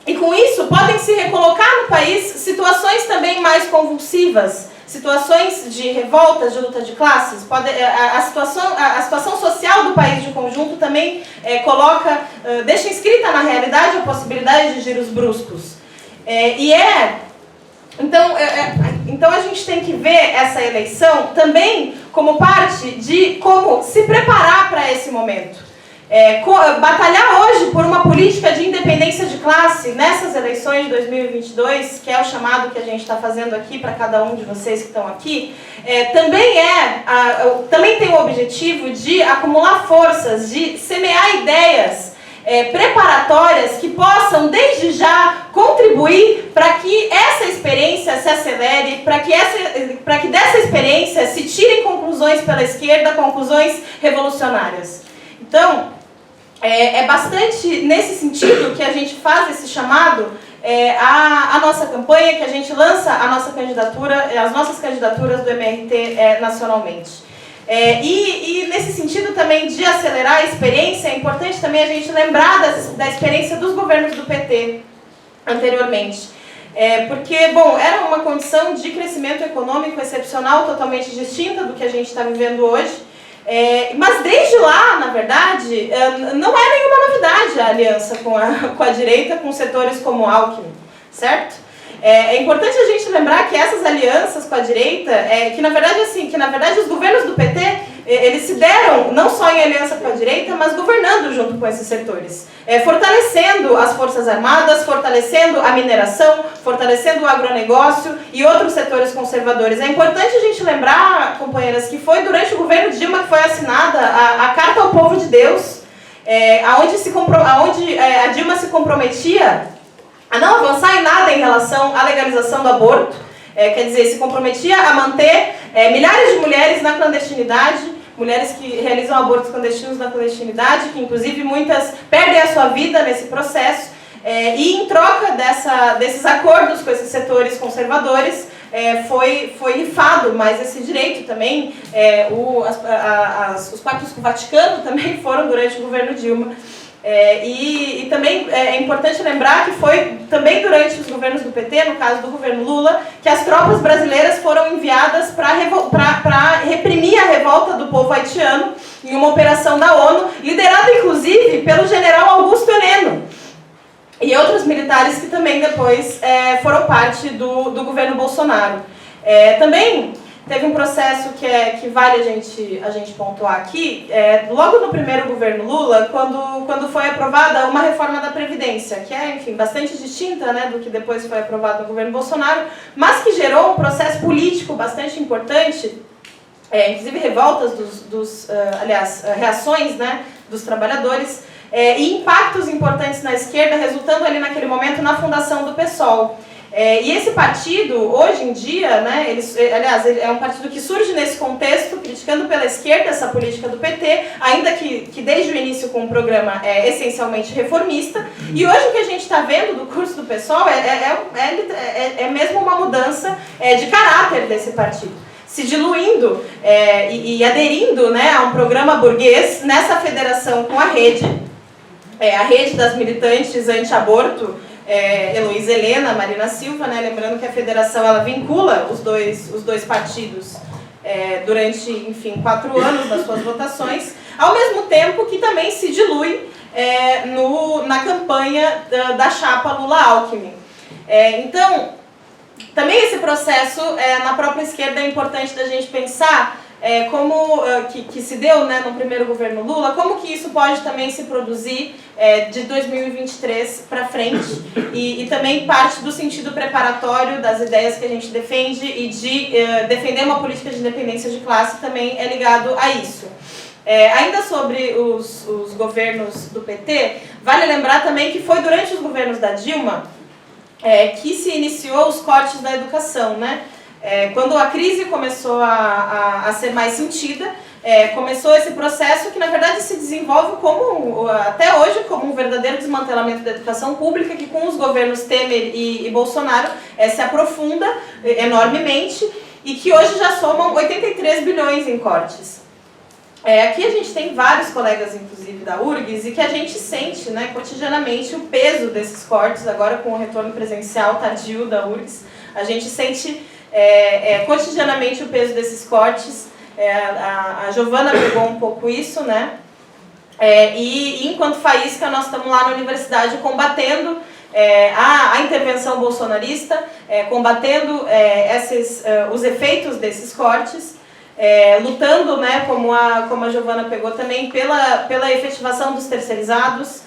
E com isso podem se recolocar no país situações também mais convulsivas, situações de revoltas, de luta de classes. A situação social do país de conjunto também deixa inscrita na realidade a possibilidade de giros bruscos. Então a gente tem que ver essa eleição também como parte de como se preparar para esse momento. Batalhar hoje por uma política de independência de classe nessas eleições de 2022, que é o chamado que a gente está fazendo aqui para cada um de vocês que estão aqui, também tem o objetivo de acumular forças, de semear ideias preparatórias que possam, desde já, contribuir para que essa experiência se acelere, para que dessa experiência se tirem conclusões pela esquerda, conclusões revolucionárias. Então, é bastante nesse sentido que a gente faz esse chamado à nossa campanha, que a gente lança a nossa candidatura, as nossas candidaturas do MRT nacionalmente. E nesse sentido também de acelerar a experiência, é importante também a gente lembrar da experiência dos governos do PT anteriormente. Porque, bom, era uma condição de crescimento econômico excepcional, totalmente distinta do que a gente está vivendo hoje. Mas desde lá, na verdade, não é nenhuma novidade a aliança com a direita, com setores como Alckmin, certo? É importante a gente lembrar que essas alianças com a direita, que na verdade os governos do PT eles se deram não só em aliança com a direita, mas governando junto com esses setores, fortalecendo as forças armadas, fortalecendo a mineração, fortalecendo o agronegócio e outros setores conservadores. É importante a gente lembrar, companheiras, que foi durante o governo Dilma que foi assinada a Carta ao Povo de Deus, onde a Dilma se comprometia a não avançar em nada em relação à legalização do aborto, quer dizer, se comprometia a manter milhares de mulheres na clandestinidade, mulheres que realizam abortos clandestinos na clandestinidade, que inclusive muitas perdem a sua vida nesse processo, e em troca desses acordos com esses setores conservadores, foi rifado, mas esse direito também, os pactos com o Vaticano também foram durante o governo Dilma. E também é importante lembrar que foi também durante os governos do PT, no caso do governo Lula, que as tropas brasileiras foram enviadas para reprimir a revolta do povo haitiano em uma operação da ONU, liderada inclusive pelo general Augusto Heleno e outros militares que também depois foram parte do governo Bolsonaro. Também teve um processo que vale a gente pontuar aqui, logo no primeiro governo Lula, quando foi aprovada uma reforma da Previdência, que enfim, bastante distinta, né, do que depois foi aprovado no governo Bolsonaro, mas que gerou um processo político bastante importante, inclusive revoltas reações, né, dos trabalhadores, e impactos importantes na esquerda, resultando ali naquele momento na fundação do PSOL. E esse partido, hoje em dia, né, ele é um partido que surge nesse contexto, criticando pela esquerda essa política do PT, ainda que desde o início com um programa essencialmente reformista. E hoje o que a gente está vendo do curso do PSOL é mesmo uma mudança de caráter desse partido, se diluindo e aderindo, né, a um programa burguês nessa federação com a rede das militantes anti-aborto, Heloísa Helena, Marina Silva, né? Lembrando que a federação ela vincula os dois partidos durante, enfim, 4 anos nas suas votações, ao mesmo tempo que também se dilui na campanha da chapa Lula-Alckmin. Então, também esse processo na própria esquerda é importante da gente pensar como que se deu, né, no primeiro governo Lula, como que isso pode também se produzir de 2023 para frente e também parte do sentido preparatório das ideias que a gente defende e de defender uma política de independência de classe também é ligado a isso. Ainda sobre os governos do PT, vale lembrar também que foi durante os governos da Dilma que se iniciou os cortes da educação, né? Quando a crise começou a ser mais sentida, começou esse processo que, na verdade, se desenvolve até hoje como um verdadeiro desmantelamento da educação pública, que com os governos Temer e Bolsonaro se aprofunda enormemente e que hoje já somam 83 bilhões em cortes. Aqui a gente tem vários colegas, inclusive, da URGS, e que a gente sente, né, cotidianamente o peso desses cortes, agora com o retorno presencial tardio da URGS, a gente sente cotidianamente o peso desses cortes. A Giovana pegou um pouco isso, né? E enquanto faísca nós estamos lá na universidade combatendo a intervenção bolsonarista, combatendo os efeitos desses cortes, lutando, né, como a Giovana pegou também, pela efetivação dos terceirizados,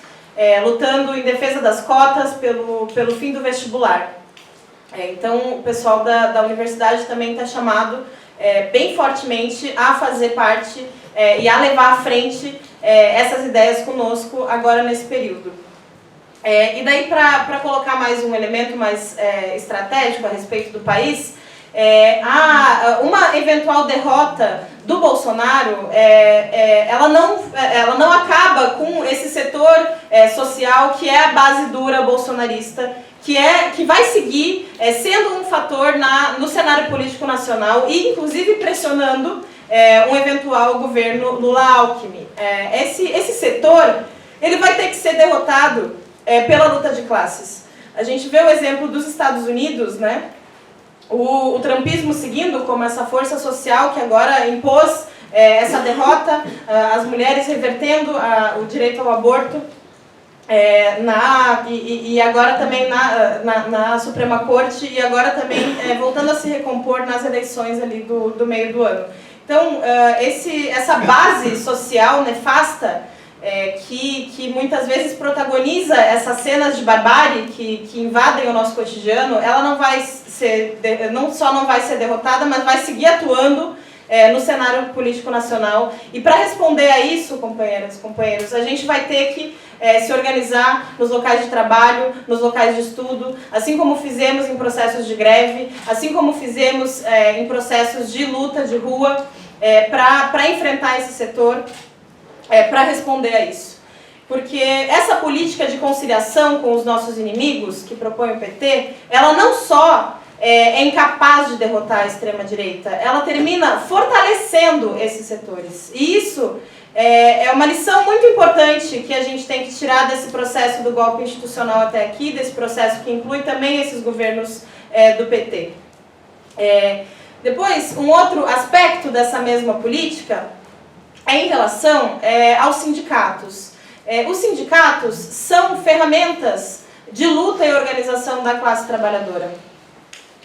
lutando em defesa das cotas, pelo fim do vestibular. Então, o pessoal da universidade também está chamado bem fortemente a fazer parte e a levar à frente essas ideias conosco agora nesse período. E daí, para colocar mais um elemento mais estratégico a respeito do país, uma eventual derrota do Bolsonaro, ela não acaba com esse setor social que é a base dura bolsonarista, que vai seguir sendo um fator no cenário político nacional e, inclusive, pressionando um eventual governo Lula-Alckmin. Esse setor ele vai ter que ser derrotado pela luta de classes. A gente vê o exemplo dos Estados Unidos, né? O trumpismo seguindo como essa força social que agora impôs essa derrota, as mulheres revertendo o direito ao aborto, e agora também na Suprema Corte, e agora também voltando a se recompor nas eleições ali do meio do ano. Então, essa base social nefasta, que muitas vezes protagoniza essas cenas de barbárie que invadem o nosso cotidiano, ela não só não vai ser derrotada, mas vai seguir atuando no cenário político nacional. E para responder a isso, companheiras e companheiros, a gente vai ter que se organizar nos locais de trabalho, nos locais de estudo, assim como fizemos em processos de greve, assim como fizemos em processos de luta de rua, para enfrentar esse setor, para responder a isso. Porque essa política de conciliação com os nossos inimigos, que propõe o PT, ela não só é incapaz de derrotar a extrema-direita, ela termina fortalecendo esses setores. E isso é uma lição muito importante que a gente tem que tirar desse processo do golpe institucional até aqui, desse processo que inclui também esses governos do PT. Depois, um outro aspecto dessa mesma política é em relação aos sindicatos. Os sindicatos são ferramentas de luta e organização da classe trabalhadora.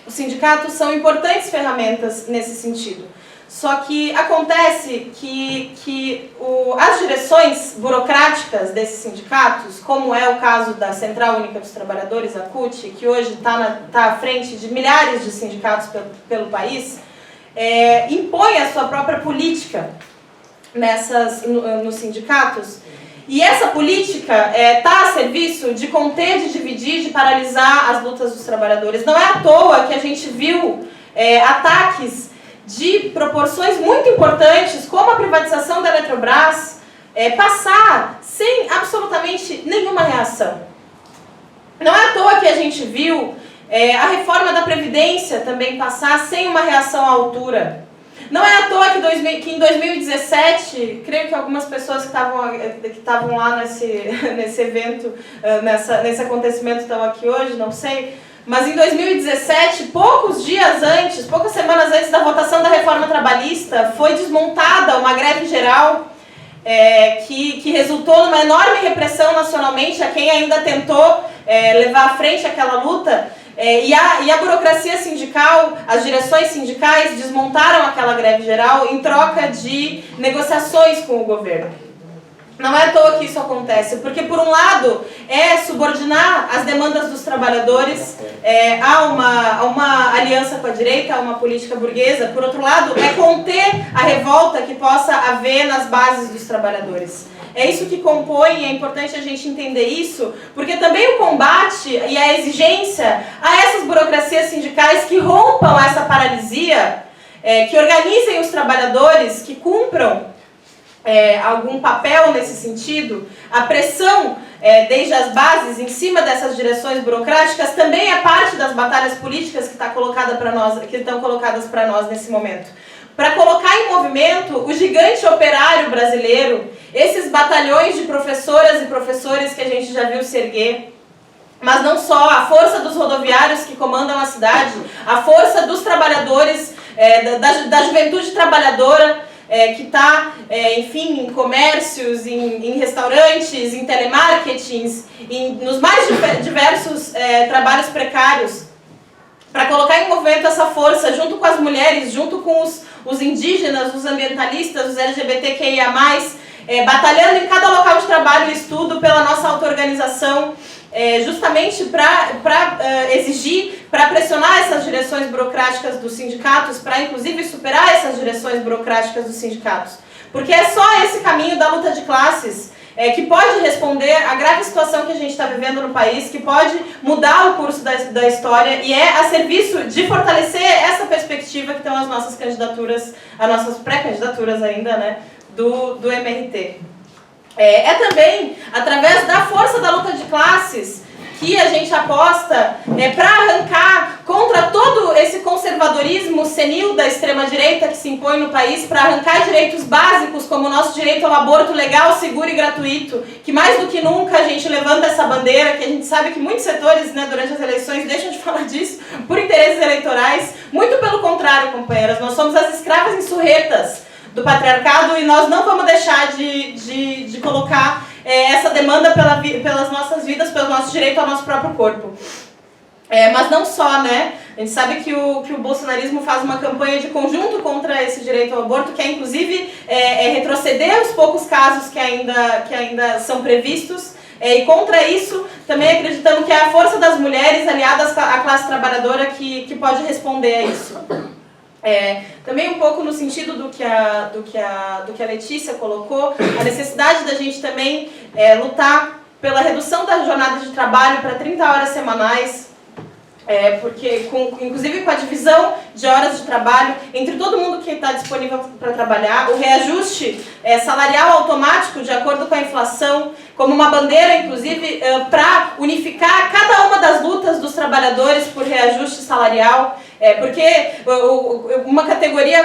Os sindicatos são importantes ferramentas nesse sentido. Só que acontece que as direções burocráticas desses sindicatos, como é o caso da Central Única dos Trabalhadores, a CUT, que hoje está à frente de milhares de sindicatos pelo país, impõe a sua própria política nos sindicatos. E essa política está a serviço de conter, de dividir, de paralisar as lutas dos trabalhadores. Não é à toa que a gente viu ataques de proporções muito importantes, como a privatização da Eletrobras, passar sem absolutamente nenhuma reação. Não é à toa que a gente viu a reforma da Previdência também passar sem uma reação à altura. Não é à toa que em 2017, creio que algumas pessoas que estavam lá nesse evento, nesse acontecimento estão aqui hoje, não sei, mas em 2017, poucas semanas antes da votação da reforma trabalhista, foi desmontada uma greve geral que resultou numa enorme repressão nacionalmente a quem ainda tentou levar à frente aquela luta. E a burocracia sindical, as direções sindicais desmontaram aquela greve geral em troca de negociações com o governo. Não é à toa que isso acontece, porque por um lado é subordinar as demandas dos trabalhadores a uma aliança com a direita, a uma política burguesa, por outro lado é conter a revolta que possa haver nas bases dos trabalhadores. É isso que compõe, é importante a gente entender isso, porque também o combate e a exigência a essas burocracias sindicais que rompam essa paralisia, que organizem os trabalhadores, que cumpram algum papel nesse sentido, a pressão desde as bases em cima dessas direções burocráticas também é parte das batalhas políticas que estão colocadas para nós nesse momento. Para colocar em movimento o gigante operário brasileiro, esses batalhões de professoras e professores que a gente já viu se erguer, mas não só, a força dos rodoviários que comandam a cidade, a força dos trabalhadores, da juventude trabalhadora, que está, enfim, em comércios, em restaurantes, em telemarketings, nos mais diversos trabalhos precários, para colocar em movimento essa força junto com as mulheres, junto com os indígenas, os ambientalistas, os LGBTQIA+, batalhando em cada local de trabalho e estudo pela nossa auto-organização, justamente para exigir, para pressionar essas direções burocráticas dos sindicatos, para inclusive superar essas direções burocráticas dos sindicatos. Porque é só esse caminho da luta de classes que pode responder à grave situação que a gente está vivendo no país, que pode mudar o curso da história e é a serviço de fortalecer essa perspectiva que estão as nossas candidaturas, as nossas pré-candidaturas ainda, né, do MRT. Também através da força da luta de classes que a gente aposta para arrancar contra todo esse conservadorismo senil da extrema-direita que se impõe no país, para arrancar direitos básicos como o nosso direito ao aborto legal, seguro e gratuito, que mais do que nunca a gente levanta essa bandeira, que a gente sabe que muitos setores, né, durante as eleições deixam de falar disso por interesses eleitorais. Muito pelo contrário, companheiras, nós somos as escravas insurretas do patriarcado e nós não vamos deixar de colocar essa demanda pelas nossas vidas, pelo nosso direito ao nosso próprio corpo. Mas não só, né? A gente sabe que o bolsonarismo faz uma campanha de conjunto contra esse direito ao aborto, que é inclusive retroceder os poucos casos que ainda são previstos. E contra isso, também acreditamos que é a força das mulheres aliadas à classe trabalhadora que pode responder a isso. Também um pouco no sentido do que a Letícia colocou, a necessidade da gente também lutar pela redução da jornada de trabalho para 30 horas semanais, porque inclusive com a divisão de horas de trabalho entre todo mundo que está disponível para trabalhar, o reajuste salarial automático de acordo com a inflação, como uma bandeira, inclusive, para unificar cada uma das lutas dos trabalhadores por reajuste salarial, porque uma categoria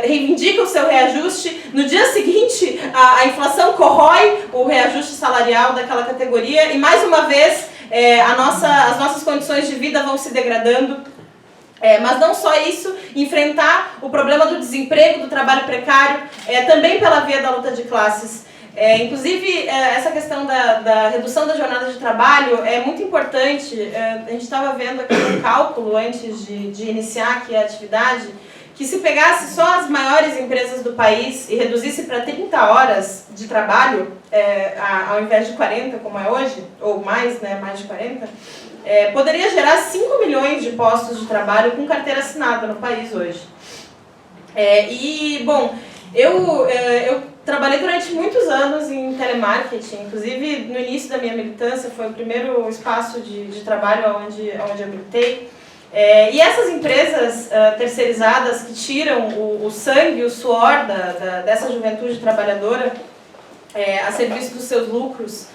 reivindica o seu reajuste, no dia seguinte a inflação corrói o reajuste salarial daquela categoria e, mais uma vez, as nossas condições de vida vão se degradando. Mas não só isso, enfrentar o problema do desemprego, do trabalho precário, também pela via da luta de classes. Inclusive, essa questão da redução da jornada de trabalho é muito importante. A gente estava vendo aqui um cálculo antes de iniciar aqui a atividade, que se pegasse só as maiores empresas do país e reduzisse para 30 horas de trabalho, ao invés de 40, como é hoje, ou mais, né, mais de 40, poderia gerar 5 milhões de postos de trabalho com carteira assinada no país hoje. Bom, eu trabalhei durante muitos anos em telemarketing, inclusive no início da minha militância foi o primeiro espaço de trabalho onde eu militei. E essas empresas terceirizadas que tiram o sangue, o suor dessa juventude trabalhadora a serviço dos seus lucros,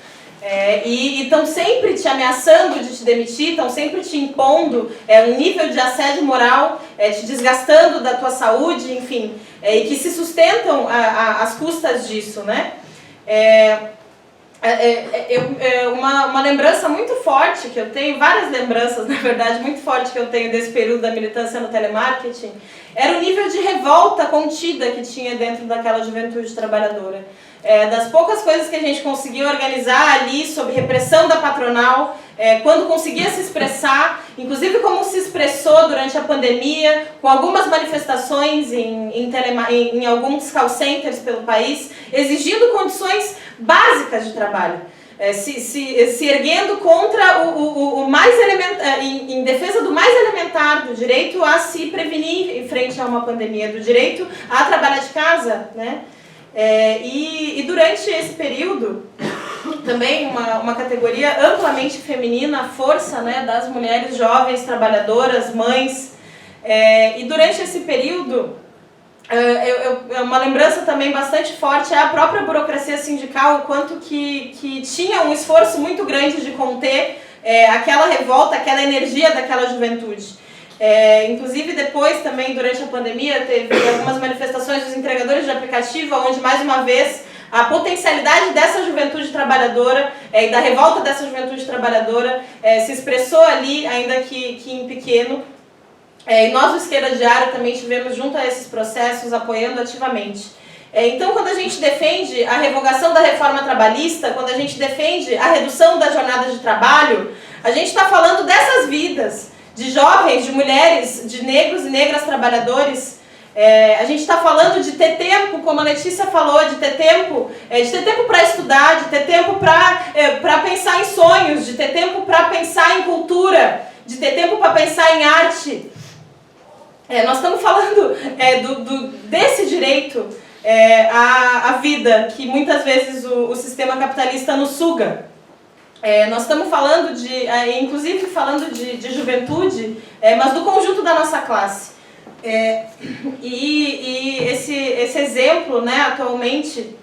e estão sempre te ameaçando de te demitir, estão sempre te impondo um nível de assédio moral, te desgastando da tua saúde, enfim, e que se sustentam às custas disso, né? Uma lembrança muito forte que eu tenho, várias lembranças, na verdade, muito forte que eu tenho desse período da militância no telemarketing, era o nível de revolta contida que tinha dentro daquela juventude trabalhadora. Das poucas coisas que a gente conseguia organizar ali sobre repressão da patronal, quando conseguia se expressar, inclusive como se expressou durante a pandemia, com algumas manifestações em alguns call centers pelo país, exigindo condições básicas de trabalho, se erguendo contra o mais elementar, em defesa do mais elementar, do direito a se prevenir em frente a uma pandemia, do direito a trabalhar de casa, né? E durante esse período, também uma categoria amplamente feminina, a força, né, das mulheres jovens, trabalhadoras, mães. E durante esse período, uma lembrança também bastante forte é a própria burocracia sindical, o quanto que tinha um esforço muito grande de conter aquela revolta, aquela energia daquela juventude. Inclusive depois também, durante a pandemia, teve algumas manifestações dos entregadores de aplicativo, onde mais uma vez a potencialidade dessa juventude trabalhadora e da revolta dessa juventude trabalhadora se expressou ali, ainda que em pequeno. E nós do Esquerda Diária também estivemos junto a esses processos, apoiando ativamente. Então, quando a gente defende a revogação da reforma trabalhista, quando a gente defende a redução da jornada de trabalho, a gente está falando dessas vidas, de jovens, de mulheres, de negros e negras trabalhadores. A gente está falando de ter tempo, como a Letícia falou, de ter tempo para estudar, de ter tempo para pensar em sonhos, de ter tempo para pensar em cultura, de ter tempo para pensar em arte. Nós estamos falando desse direito à vida, que muitas vezes o sistema capitalista nos suga. Nós estamos falando inclusive falando de juventude, mas do conjunto da nossa classe. E esse exemplo, né, atualmente,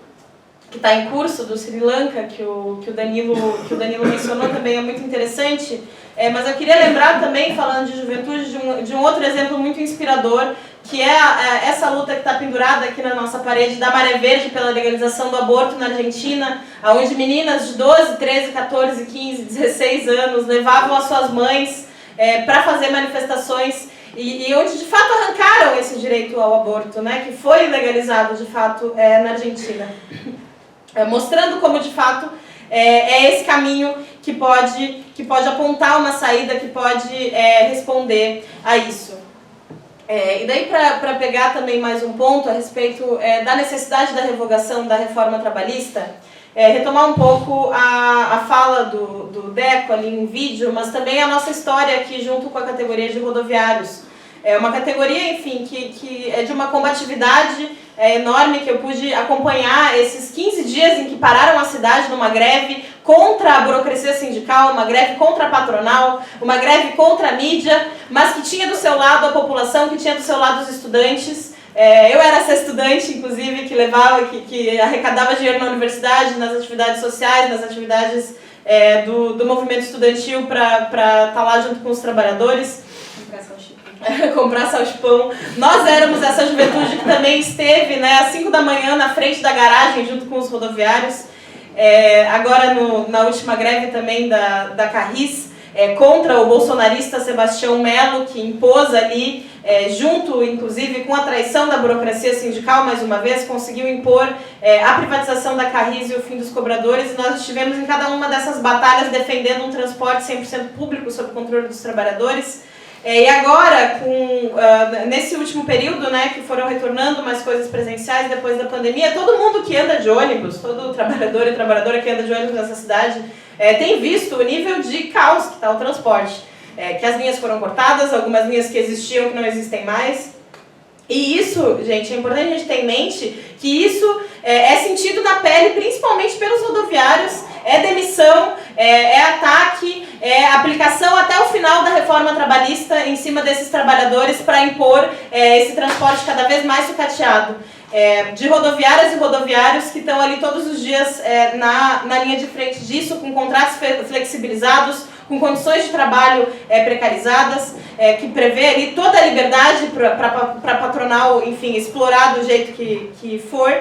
que está em curso do Sri Lanka, que o Danilo mencionou, também é muito interessante. Mas eu queria lembrar também, falando de juventude, de um outro exemplo muito inspirador, que é essa luta que está pendurada aqui na nossa parede da Maré Verde pela legalização do aborto na Argentina, onde meninas de 12, 13, 14, 15, 16 anos levavam as suas mães para fazer manifestações e onde de fato arrancaram esse direito ao aborto, né, que foi legalizado de fato na Argentina, mostrando como de fato é esse caminho que pode apontar uma saída, que pode responder a isso. E daí, para pegar também mais um ponto a respeito da necessidade da revogação da reforma trabalhista, retomar um pouco a fala do Deco ali em vídeo, mas também a nossa história aqui junto com a categoria de rodoviários. É uma categoria, enfim, que é de uma combatividade enorme, que eu pude acompanhar esses 15 dias em que pararam a cidade numa greve contra a burocracia sindical, uma greve contra a patronal, uma greve contra a mídia, mas que tinha do seu lado a população, que tinha do seu lado os estudantes. Eu era essa estudante, inclusive, que levava, que arrecadava dinheiro na universidade, nas atividades sociais, nas atividades do movimento estudantil para estar lá junto com os trabalhadores. Comprar salchipão. Nós éramos essa juventude que também esteve, né, às 5 da manhã na frente da garagem junto com os rodoviários. Agora na última greve também da Carris, contra o bolsonarista Sebastião Melo, que impôs ali, junto inclusive com a traição da burocracia sindical, mais uma vez, conseguiu impor a privatização da Carris e o fim dos cobradores, e nós estivemos em cada uma dessas batalhas defendendo um transporte 100% público sob o controle dos trabalhadores. E agora, nesse último período, né, que foram retornando mais coisas presenciais depois da pandemia, todo mundo que anda de ônibus, todo trabalhador e trabalhadora que anda de ônibus nessa cidade, tem visto o nível de caos que está o transporte. Que as linhas foram cortadas, algumas linhas que existiam que não existem mais. E isso, gente, é importante a gente ter em mente que isso é sentido na pele, principalmente pelos rodoviários, demissão, ataque, aplicação até o final da reforma trabalhista em cima desses trabalhadores para impor esse transporte cada vez mais sucateado. De rodoviárias e rodoviários que estão ali todos os dias na linha de frente disso, com contratos flexibilizados, com condições de trabalho precarizadas, que prevê ali toda a liberdade para patronal, enfim, explorar do jeito que for.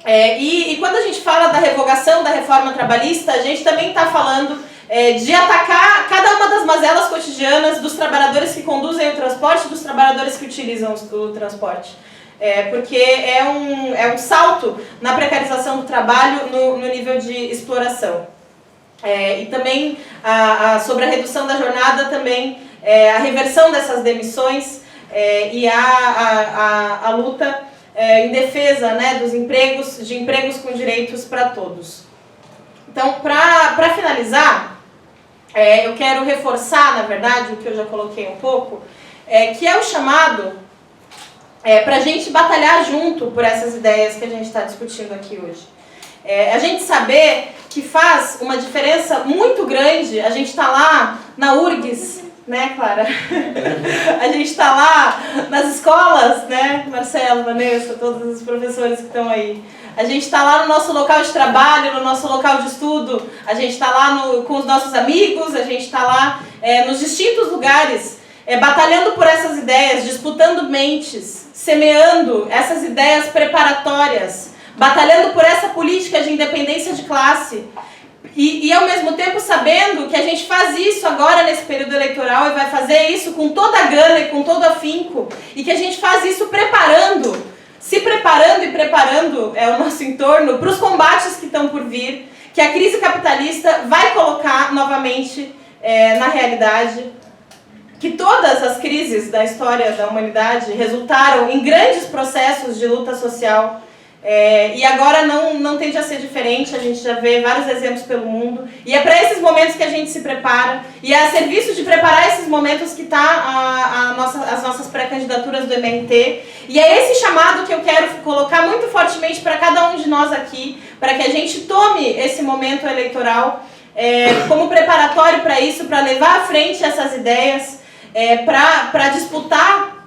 E quando a gente fala da revogação da reforma trabalhista, a gente também está falando de atacar cada uma das mazelas cotidianas dos trabalhadores que conduzem o transporte e dos trabalhadores que utilizam o transporte. Porque é um salto na precarização do trabalho no nível de exploração. E também sobre a redução da jornada, também a reversão dessas demissões e a luta em defesa, né, de empregos com direitos para todos. Então, para finalizar, eu quero reforçar, na verdade, o que eu já coloquei um pouco, que é o chamado para a gente batalhar junto por essas ideias que a gente está discutindo aqui hoje. A gente saber que faz uma diferença muito grande, a gente está lá na URGS, né, Clara? A gente está lá nas escolas, né, Marcelo, Vanessa, todos os professores que estão aí. A gente está lá no nosso local de trabalho, no nosso local de estudo, a gente está lá com os nossos amigos, a gente está lá nos distintos lugares, batalhando por essas ideias, disputando mentes, semeando essas ideias preparatórias, batalhando por essa política de independência de classe. E ao mesmo tempo sabendo que a gente faz isso agora nesse período eleitoral e vai fazer isso com toda a gana e com todo afinco, e que a gente faz isso se preparando e preparando o nosso entorno para os combates que estão por vir, que a crise capitalista vai colocar novamente na realidade, que todas as crises da história da humanidade resultaram em grandes processos de luta social. E agora não tende a ser diferente, a gente já vê vários exemplos pelo mundo, e é para esses momentos que a gente se prepara, e é a serviço de preparar esses momentos que está as nossas pré-candidaturas do MRT, e é esse chamado que eu quero colocar muito fortemente para cada um de nós aqui, para que a gente tome esse momento eleitoral como preparatório para isso, para levar à frente essas ideias, para disputar,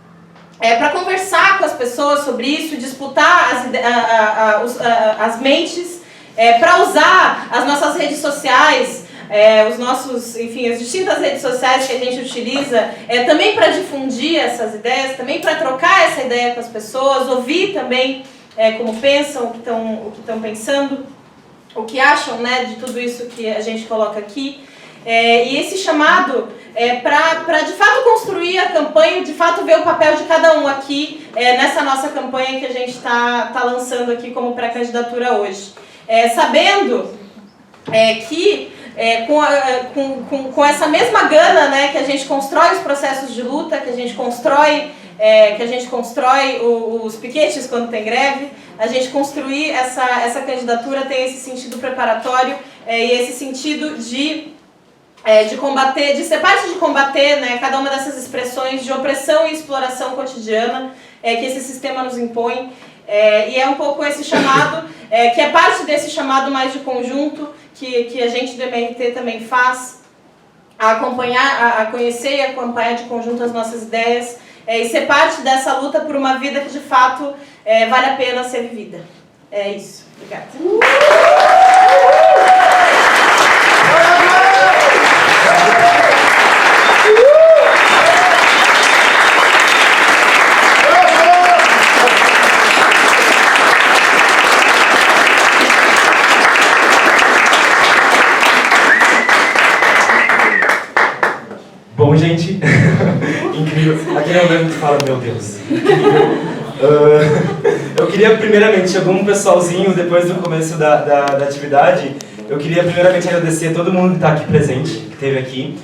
para conversar com as pessoas sobre isso, disputar as mentes, para usar as nossas redes sociais, as distintas redes sociais que a gente utiliza, também para difundir essas ideias, também para trocar essa ideia com as pessoas, ouvir também como pensam, o que estão pensando, o que acham, né, de tudo isso que a gente coloca aqui. E esse chamado para de fato construir a campanha, de fato ver o papel de cada um aqui nessa nossa campanha que a gente está lançando aqui como pré-candidatura hoje. Sabendo que com essa mesma gana, né, que a gente constrói os processos de luta, que a gente constrói os piquetes quando tem greve, a gente construir essa candidatura tem esse sentido preparatório e esse sentido de combater, de ser parte de combater, né, cada uma dessas expressões de opressão e exploração cotidiana que esse sistema nos impõe. E é um pouco esse chamado, que é parte desse chamado mais de conjunto, que a gente do MRT também faz, a acompanhar, a conhecer e acompanhar de conjunto as nossas ideias, e ser parte dessa luta por uma vida que de fato vale a pena ser vivida. É isso. Obrigada. Bom, gente, incrível. Aquele momento que fala, meu Deus, incrível. Eu queria primeiramente, chegou um pessoalzinho depois do começo da atividade, eu queria primeiramente agradecer a todo mundo que está aqui presente, que esteve aqui.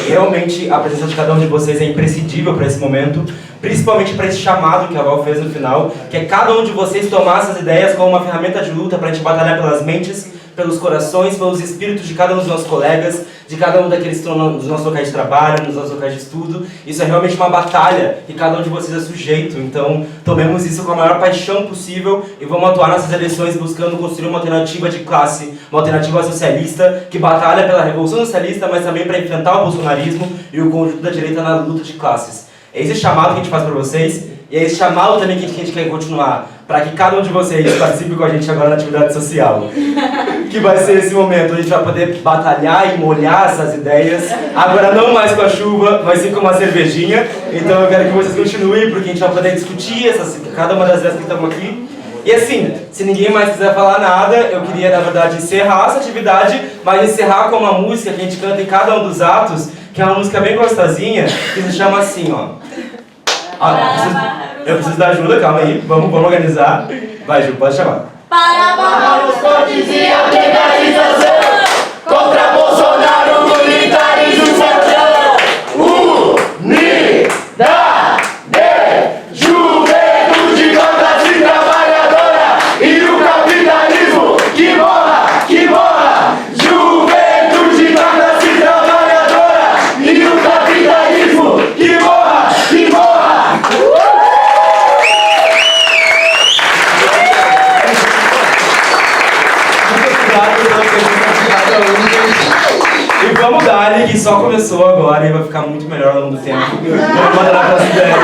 Realmente a presença de cada um de vocês é imprescindível para esse momento, principalmente para esse chamado que a Val fez no final, que é cada um de vocês tomar essas ideias como uma ferramenta de luta para a gente batalhar pelas mentes, pelos corações, pelos espíritos de cada um dos nossos colegas, de cada um daqueles que estão nos nossos locais de trabalho, nos nossos locais de estudo. Isso é realmente uma batalha e cada um de vocês é sujeito. Então, tomemos isso com a maior paixão possível e vamos atuar nessas eleições buscando construir uma alternativa de classe, uma alternativa socialista que batalha pela Revolução Socialista, mas também para enfrentar o bolsonarismo e o conjunto da direita na luta de classes. É esse chamado que a gente faz para vocês e é esse chamado também que a gente quer continuar, para que cada um de vocês participe com a gente agora na atividade social. Que vai ser esse momento, a gente vai poder batalhar e molhar essas ideias, agora não mais com a chuva, mas sim com uma cervejinha. Então eu quero que vocês continuem, porque a gente vai poder discutir cada uma das ideias que estão aqui. E assim, se ninguém mais quiser falar nada, eu queria, na verdade, encerrar essa atividade, mas encerrar com uma música que a gente canta em cada um dos atos, que é uma música bem gostosinha, que se chama assim, ó. Eu preciso da ajuda, calma aí, vamos organizar. Vai, Ju, pode chamar. Para os cortes e a legalização, contra Bolsonaro, militares do Centrão. Unidade, juventude, classe trabalhadora e o capitalismo que morra, que morra. Juventude, classe trabalhadora e o capitalismo que morra, que morra. E vamos dar ali, que só começou agora e vai ficar muito melhor ao longo do tempo. Vamos mandar na próxima ideia.